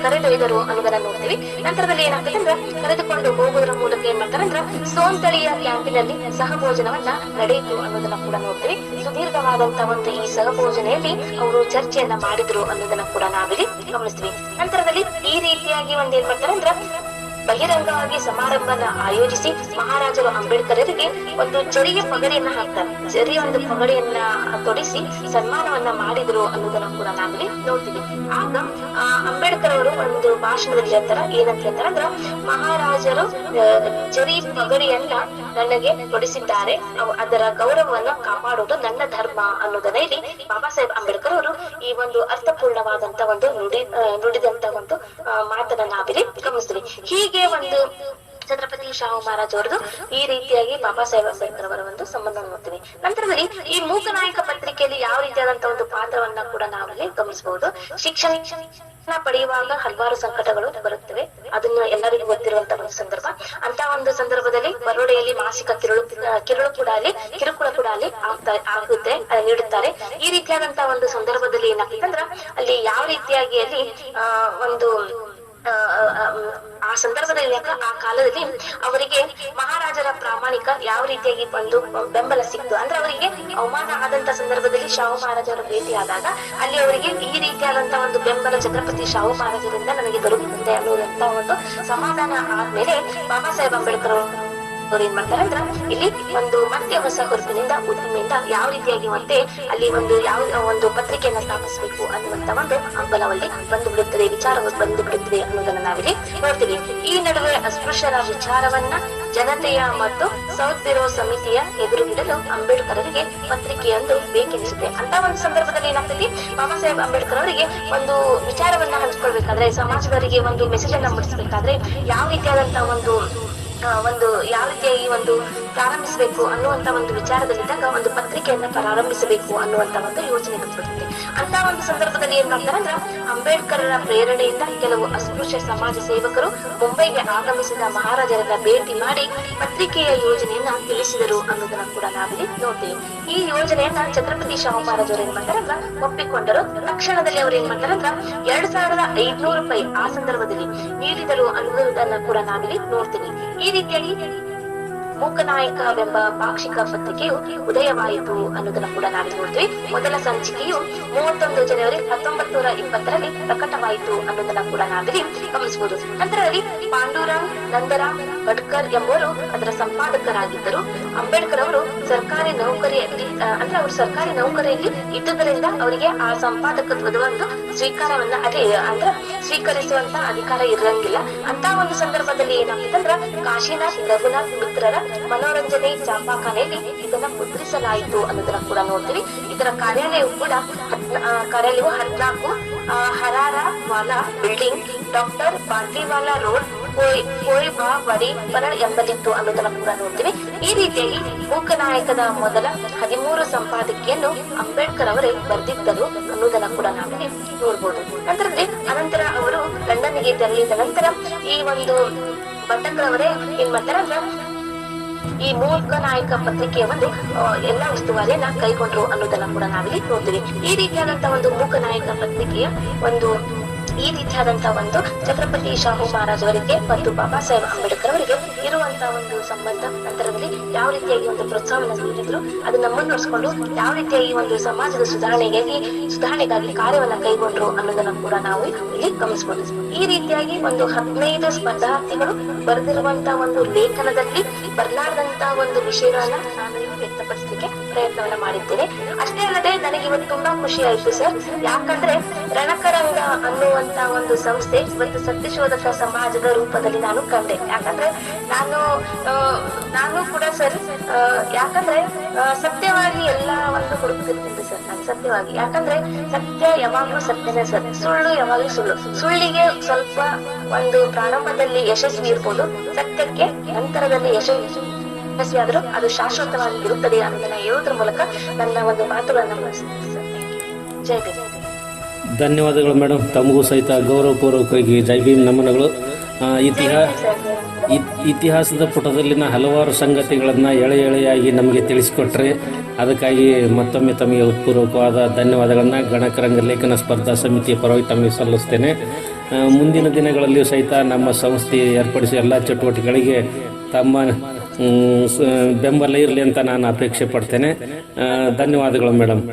ಕರೆದೊಯ್ದರು ಅನ್ನೋದನ್ನ ನೋಡ್ತೀವಿ. ನಂತರದಲ್ಲಿ ಏನಾಗ್ತದೆ ಅಂದ್ರೆ ಕರೆದುಕೊಂಡು ಹೋಗೋದ್ರ ಮೂಲಕ ಏನ್ ಮಾಡ್ತಾರ ಅಂದ್ರ ಸೋಂತಳಿಯ ಕ್ಯಾಂಪಿನಲ್ಲಿ ಸಹಭೋಜನವನ್ನ ನಡೆಯಿತು ಅನ್ನೋದನ್ನ ಕೂಡ ನೋಡ್ತೀವಿ. ಸುದೀರ್ಘವಾದಂತಹ ಒಂದು ಈ ಸಹಭೋಜನೆಯಲ್ಲಿ ಅವರು ಚರ್ಚೆಯನ್ನ ಮಾಡಿದ್ರು ಅನ್ನೋದನ್ನ ಕೂಡ ನಾವಿಲ್ಲಿ ಗಮನಿಸ್ತೀವಿ. ನಂತರದಲ್ಲಿ ಈ ರೀತಿಯಾಗಿ ಒಂದ್ ಏನ್ ಮಾಡ್ತಾರೆ ಅಂದ್ರ ಬಹಿರಂಗವಾಗಿ ಸಮಾರಂಭನ ಆಯೋಜಿಸಿ ಮಹಾರಾಜರು ಅಂಬೇಡ್ಕರರಿಗೆ ಒಂದು ಜರಿಯ ಪಗಡಿಯನ್ನ ಹಾಕ್ತಾರೆ. ಜರಿಯ ಒಂದು ಪಗಡಿಯನ್ನ ತೊಡಿಸಿ ಸನ್ಮಾನವನ್ನ ಮಾಡಿದ್ರು ಅನ್ನೋದನ್ನ ಕೂಡ ನಾವಿಲ್ಲಿ ನೋಡ್ತೀವಿ. ಆಗ ಅಂಬೇಡ್ಕರ್ ಅವರು ಒಂದು ಭಾಷಣದಲ್ಲಿ ಹೇಳ್ತಾರ, ಏನಂತ ಹೇಳ್ತಾರ ಅಂದ್ರ ಮಹಾರಾಜರು ಜರಿ ಪಗಡಿಯನ್ನ ನನಗೆ ತೊಡಿಸಿದ್ದಾರೆ, ಅದರ ಗೌರವವನ್ನು ಕಾಪಾಡುವುದು ನನ್ನ ಧರ್ಮ ಅನ್ನೋದನ್ನ ಇಲ್ಲಿ ಬಾಬಾ ಸಾಹೇಬ್ ಅಂಬೇಡ್ಕರ್ ಅವರು ಈ ಒಂದು ಅರ್ಥಪೂರ್ಣವಾದಂತ ಒಂದು ನುಡಿದಂತ ಒಂದು ಮಾತನ್ನ ನಾವಿಲ್ಲಿ ಗಮನಿಸ್ತೀವಿ. ಹೀಗೆ ಒಂದು ಛತ್ರಪತಿ ಶಾಹು ಮಹಾರಾಜ್ ಅವರದು ಈ ರೀತಿಯಾಗಿ ಬಾಬಾ ಸಾಹೇಬ್ ಅಂಬೇಡ್ಕರ್ ಅವರ ಒಂದು ಸಂಬಂಧ ನೋಡ್ತೀವಿ. ನಂತರದಲ್ಲಿ ಈ ಮೂಕನಾಯಕ ಪತ್ರಿಕೆಯಲ್ಲಿ ಯಾವ ರೀತಿಯಾದಂತಹ ಒಂದು ಪಾತ್ರವನ್ನ ಕೂಡ ನಾವಲ್ಲಿ ಗಮನಿಸಬಹುದು. ಶಿಕ್ಷಣ ಪಡೆಯುವಾಗ ಹಲವಾರು ಸಂಕಟಗಳು ಬರುತ್ತವೆ, ಅದನ್ನ ಎಲ್ಲರಿಗೂ ಗೊತ್ತಿರುವಂತಹ ಒಂದು ಸಂದರ್ಭ. ಅಂತ ಒಂದು ಸಂದರ್ಭದಲ್ಲಿ ಬರೋಡೆಯಲ್ಲಿ ಮಾಸಿಕ ಕಿರುಕುಳ ಕೂಡ ಅಲ್ಲಿ ಆಗುತ್ತೆ ನೀಡುತ್ತಾರೆ. ಈ ರೀತಿಯಾದಂತಹ ಒಂದು ಸಂದರ್ಭದಲ್ಲಿ ಏನಾಗ್ತದೆ ಅಂದ್ರ ಅಲ್ಲಿ ಯಾವ ರೀತಿಯಾಗಿ ಅಲ್ಲಿ ಒಂದು ಆ ಸಂದರ್ಭದಲ್ಲಿ ಆ ಕಾಲದಲ್ಲಿ ಅವರಿಗೆ ಮಹಾರಾಜರ ಪ್ರಾಮಾಣಿಕ ಯಾವ ರೀತಿಯಾಗಿ ಒಂದು ಬೆಂಬಲ ಸಿಕ್ತು ಅಂದ್ರೆ ಅವರಿಗೆ ಅವಮಾನ ಆದಂತ ಸಂದರ್ಭದಲ್ಲಿ ಶಾಹು ಮಹಾರಾಜರ ಭೇಟಿ ಆದಾಗ ಅಲ್ಲಿ ಅವರಿಗೆ ಈ ರೀತಿಯಾದಂತಹ ಒಂದು ಬೆಂಬಲ ಛತ್ರಪತಿ ಶಾಹು ಮಹಾರಾಜರಿಂದ ನನಗೆ ದೊರಕುತ್ತದೆ ಅನ್ನುವಂತ ಒಂದು ಸಮಾಧಾನ ಆದ್ಮೇಲೆ ಬಾಬಾ ಸಾಹೇಬ್ ಅಂಬೇಡ್ಕರ್ ಅವ್ರು ಏನ್ ಮಾಡ್ತಾರೆ ಅಂದ್ರ ಇಲ್ಲಿ ಒಂದು ಮತ್ತೆ ಹೊಸ ಹುರುಪಿನಿಂದ ಉದ್ದಿಮೆಯಿಂದ ಯಾವ ರೀತಿಯಾಗಿ ಮತ್ತೆ ಅಲ್ಲಿ ಒಂದು ಯಾವ ಒಂದು ಪತ್ರಿಕೆಯನ್ನ ಸ್ಥಾಪಿಸಬೇಕು ಅನ್ನುವಂತ ಒಂದು ಹಂಬಲವಲ್ಲಿ ಬಂದು ಬಿಡುತ್ತದೆ, ವಿಚಾರ ಬಂದು ಬಿಡುತ್ತದೆ ಅನ್ನೋದನ್ನ ನಾವಿಲ್ಲಿ ನೋಡ್ತೀವಿ. ಈ ನಡುವೆ ಅಸ್ಪೃಶ್ಯರ ವಿಚಾರವನ್ನ ಜನತೆಯ ಮತ್ತು ಸೌತ್ ಬ್ಯೂರೋ ಸಮಿತಿಯ ಎದುರುಗಿಡಲು ಅಂಬೇಡ್ಕರರಿಗೆ ಪತ್ರಿಕೆಯೊಂದು ಬೇಕೆನಿಸುತ್ತೆ. ಅಂತ ಒಂದು ಸಂದರ್ಭದಲ್ಲಿ ಏನಾಗ್ತದೆ, ಬಾಬಾ ಸಾಹೇಬ್ ಅಂಬೇಡ್ಕರ್ ಅವರಿಗೆ ಒಂದು ವಿಚಾರವನ್ನ ಹಂಚ್ಕೊಳ್ಬೇಕಾದ್ರೆ, ಸಮಾಜದವರಿಗೆ ಒಂದು ಮೆಸೇಜ್ ಅನ್ನ ಮುಟ್ಟಿಸ್ಬೇಕಾದ್ರೆ ಯಾವ ರೀತಿಯಾದಂತಹ ಒಂದು ಯಾವ ರೀತಿಯಾಗಿ ಒಂದು ಪ್ರಾರಂಭಿಸಬೇಕು ಅನ್ನುವಂತ ಒಂದು ವಿಚಾರದಲ್ಲಿದ್ದಾಗ ಒಂದು ಪತ್ರಿಕೆಯನ್ನ ಪ್ರಾರಂಭಿಸಬೇಕು ಅನ್ನುವಂತ ಒಂದು ಯೋಚನೆ ಬಂದ್ಬಿಡುತ್ತೆ. ಅಂತ ಒಂದು ಸಂದರ್ಭದಲ್ಲಿ ಏನ್ ಮಾಡ್ತಾರಂದ್ರ ಅಂಬೇಡ್ಕರರ ಪ್ರೇರಣೆಯಿಂದ ಕೆಲವು ಅಸ್ಪೃಶ್ಯ ಸಮಾಜ ಸೇವಕರು ಮುಂಬೈಗೆ ಆಗಮಿಸಿದ ಮಹಾರಾಜರನ್ನ ಭೇಟಿ ಮಾಡಿ ಪತ್ರಿಕೆಯ ಯೋಜನೆಯನ್ನ ತಿಳಿಸಿದರು ಅನ್ನೋದನ್ನ ಕೂಡ ನಾವಿಲ್ಲಿ ನೋಡ್ತೀವಿ. ಈ ಯೋಜನೆಯನ್ನ ಛತ್ರಪತಿ ಶಾಹು ಮಹಾರಾಜರು ಏನ್ ಮಾಡ್ತಾರಂದ್ರ ಒಪ್ಪಿಕೊಂಡರು. ತಕ್ಷಣದಲ್ಲಿ ಅವ್ರು ಏನ್ ಮಾಡ್ತಾರಂದ್ರ 2500 ರೂಪಾಯಿ ಆ ಸಂದರ್ಭದಲ್ಲಿ ನೀಡಿದರು ಅನ್ನುವುದನ್ನ ಕೂಡ ನಾವಿಲ್ಲಿ ನೋಡ್ತೀವಿ. ಈ ರೀತಿಯಾಗಿ ಮೂಕನಾಯಕವೆಂಬ ಪಾಕ್ಷಿಕ ಪತ್ರಿಕೆಯು ಉದಯವಾಯಿತು ಅನ್ನೋದನ್ನ ಕೂಡ ನಾವಿಲ್ಲಿ ನೋಡ್ತೀವಿ. ಮೊದಲ ಸಂಚಿಕೆಯು 31 ಜನವರಿ 1920ರಲ್ಲಿ ಪ್ರಕಟವಾಯಿತು ಅನ್ನೋದನ್ನ ಕೂಡ ನಾವಿಲ್ಲಿ ಗಮನಿಸಬಹುದು. ನಂತರದಲ್ಲಿ ಪಾಂಡುರಾಮ್ ನಂದರಾಮ್ ಭಟ್ಕರ್ ಎಂಬುವರು ಅದರ ಸಂಪಾದಕರಾಗಿದ್ದರು. ಅಂಬೇಡ್ಕರ್ ಅವರು ಸರ್ಕಾರಿ ನೌಕರಿಯಲ್ಲಿ ಅಂದ್ರೆ ಅವರು ಸರ್ಕಾರಿ ನೌಕರಿಯಲ್ಲಿ ಇದ್ದುದರಿಂದ ಅವರಿಗೆ ಆ ಸಂಪಾದಕತ್ವದ ಒಂದು ಸ್ವೀಕಾರವನ್ನ ಅಂದ್ರೆ ಸ್ವೀಕರಿಸುವಂತ ಅಧಿಕಾರ ಇರಂಗಿಲ್ಲ. ಅಂತ ಒಂದು ಸಂದರ್ಭದಲ್ಲಿ ಏನಾಗ್ತದಂದ್ರ ಕಾಶಿನಾಥ್ ರಘುನಾಥ್ ಮಿತ್ರರ ಮನೋರಂಜನೆ ಛಾಪಾಖಾನೆಯಲ್ಲಿ ಇದನ್ನ ಮುದ್ರಿಸಲಾಯಿತು ಅನ್ನೋದನ್ನ ಕೂಡ ನೋಡ್ತೀವಿ. ಇದರ ಕಾರ್ಯಾಲಯವು 14 ಹರಾರವಾಲಾ ಬಿಲ್ಡಿಂಗ್, ಡಾಕ್ಟರ್ ಬಾಟ್ಲಿವಾಲಾ ರೋಡ್, ಕೋಯಿಬಾವಡಿ ಪರಳ್ ಎಂಬಲ್ಲಿತ್ತು ಅನ್ನೋದನ್ನ ಕೂಡ ನೋಡ್ತೀವಿ. ಈ ರೀತಿಯಾಗಿ ಮೂಕನಾಯಕದ ಮೊದಲ 13 ಸಂಪಾದಕಿಯನ್ನು ಅಂಬೇಡ್ಕರ್ ಅವರೇ ಬರೆದಿದ್ದರು ಅನ್ನೋದನ್ನ ಕೂಡ ನಾವಿಲ್ಲಿ ನೋಡ್ಬೋದು. ಅನಂತರ ಅವರು ಲಂಡನ್ಗೆ ತೆರಳಿದ ನಂತರ ಈ ಒಂದು ಭಟ್ಕರ್ ಅವರೇ ಏನ್ ಮಾಡ್ತಾರಂದ್ರ ಈ ಮೂಕನಾಯಕ ಪತ್ರಿಕೆಯ ಒಂದು ಎಲ್ಲಾ ಉಸ್ತುವಾರಿಯನ್ನ ಕೈಗೊಂಡ್ರು ಅನ್ನೋದನ್ನ ಕೂಡ ನಾವಿಲ್ಲಿ ನೋಡ್ತೀವಿ. ಈ ರೀತಿಯಾದಂತಹ ಒಂದು ಮೂಕನಾಯಕ ಪತ್ರಿಕೆಯ ಈ ರೀತಿಯಾದಂತಹ ಒಂದು ಛತ್ರಪತಿ ಶಾಹು ಮಹಾರಾಜ್ ಅವರಿಗೆ ಮತ್ತು ಬಾಬಾ ಸಾಹೇಬ್ ಅಂಬೇಡ್ಕರ್ ಅವರಿಗೆ ಇರುವಂತಹ ಒಂದು ಸಂಬಂಧ, ನಂತರದಲ್ಲಿ ಯಾವ ರೀತಿಯಾಗಿ ಒಂದು ಪ್ರೋತ್ಸಾಹವನ್ನು ನೀಡಿದ್ರು, ಅದನ್ನ ಮುನ್ನಡೆಸಿಕೊಂಡು ಯಾವ ರೀತಿಯಾಗಿ ಒಂದು ಸಮಾಜದ ಸುಧಾರಣೆಗಾಗಿ ಕಾರ್ಯವನ್ನ ಕೈಗೊಂಡ್ರು ಅನ್ನೋದನ್ನ ಕೂಡ ನಾವು ಇಲ್ಲಿ ಗಮನಿಸಬಹುದು. ಈ ರೀತಿಯಾಗಿ ಒಂದು 15 ಸ್ಪರ್ಧಾರ್ಥಿಗಳು ಬರೆದಿರುವಂತಹ ಒಂದು ಲೇಖನದಲ್ಲಿ ಬರಲಾರದಂತಹ ಒಂದು ವಿಷಯಗಳನ್ನ ನಾನು ವ್ಯಕ್ತಪಡಿಸಲಿಕ್ಕೆ ಪ್ರಯತ್ನವನ್ನ ಮಾಡಿದ್ದೇನೆ. ಅಷ್ಟೇ ಅಲ್ಲದೆ ನನಗೆ ಇವತ್ತು ತುಂಬಾ ಖುಷಿ ಆಯ್ತು ಸರ್. ಯಾಕಂದ್ರೆ ರಣಕರಂಗ ಅನ್ನುವಂತ ಒಂದು ಸಂಸ್ಥೆ ಇವತ್ತು ಸತ್ಯಶೋಧಕ ಸಮಾಜದ ರೂಪದಲ್ಲಿ ನಾನು ಕಂಡೆ. ಯಾಕಂದ್ರೆ ನಾನು ಕೂಡ ಸರ್ ಯಾಕಂದ್ರೆ ಸತ್ಯವಾಗಿ ಎಲ್ಲ ಒಂದು ಹುಡುಕ್ತಿರ್ತೀನಿ ಸರ್ ನಾನು ಸತ್ಯವಾಗಿ. ಯಾಕಂದ್ರೆ ಸತ್ಯ ಯಾವಾಗ್ಲೂ ಸತ್ಯನೇ ಸರ್, ಸುಳ್ಳು ಯಾವಾಗ್ಲೂ ಸುಳ್ಳು. ಸುಳ್ಳಿಗೆ ಸ್ವಲ್ಪ ಒಂದು ಪ್ರಾರಂಭದಲ್ಲಿ ಯಶಸ್ವಿ ಇರ್ಬೋದು, ಸತ್ಯಕ್ಕೆ ನಂತರದಲ್ಲಿ ಯಶಸ್ವಿ ಆದರೂ ಅದು ಶಾಶ್ವತವಾಗಿ ಇರುತ್ತದೆ ಅನ್ನೋದನ್ನ ಹೇಳೋದ್ರ ಮೂಲಕ ನನ್ನ ಒಂದು ಮಾತುಗಳನ್ನ ಮುಗಿಸ್ತೀನಿ ಸರ್. ಜೈ ಭೀಮ್.
ಧನ್ಯವಾದಗಳು ಮೇಡಮ್. ತಮಗೂ ಸಹಿತ ಗೌರವಪೂರ್ವಕವಾಗಿ ಜೈ ಭೀಮ್ ನಮನಗಳು. ಇತಿಹಾಸದ ಪುಟದಲ್ಲಿನ ಹಲವಾರು ಸಂಗತಿಗಳನ್ನು ಎಳೆಯಾಗಿ ನಮಗೆ ತಿಳಿಸಿಕೊಟ್ರೆ ಅದಕ್ಕಾಗಿ ಮತ್ತೊಮ್ಮೆ ತಮಗೆ ಉತ್ಪೂರ್ವಕವಾದ ಧನ್ಯವಾದಗಳನ್ನು ಗಣಕರಂಗ ಲೇಖನ ಸ್ಪರ್ಧಾ ಸಮಿತಿಯ ಪರವಾಗಿ ತಮಗೆ ಸಲ್ಲಿಸ್ತೇನೆ. ಮುಂದಿನ ದಿನಗಳಲ್ಲಿಯೂ ಸಹಿತ ನಮ್ಮ ಸಂಸ್ಥೆ ಏರ್ಪಡಿಸುವ ಎಲ್ಲ ಚಟುವಟಿಕೆಗಳಿಗೆ ತಮ್ಮ ಬೆಂಬಲ ಇರಲಿ ಅಂತ ನಾನು ಅಪೇಕ್ಷೆ ಪಡ್ತೇನೆ. ಧನ್ಯವಾದಗಳು ಮೇಡಮ್.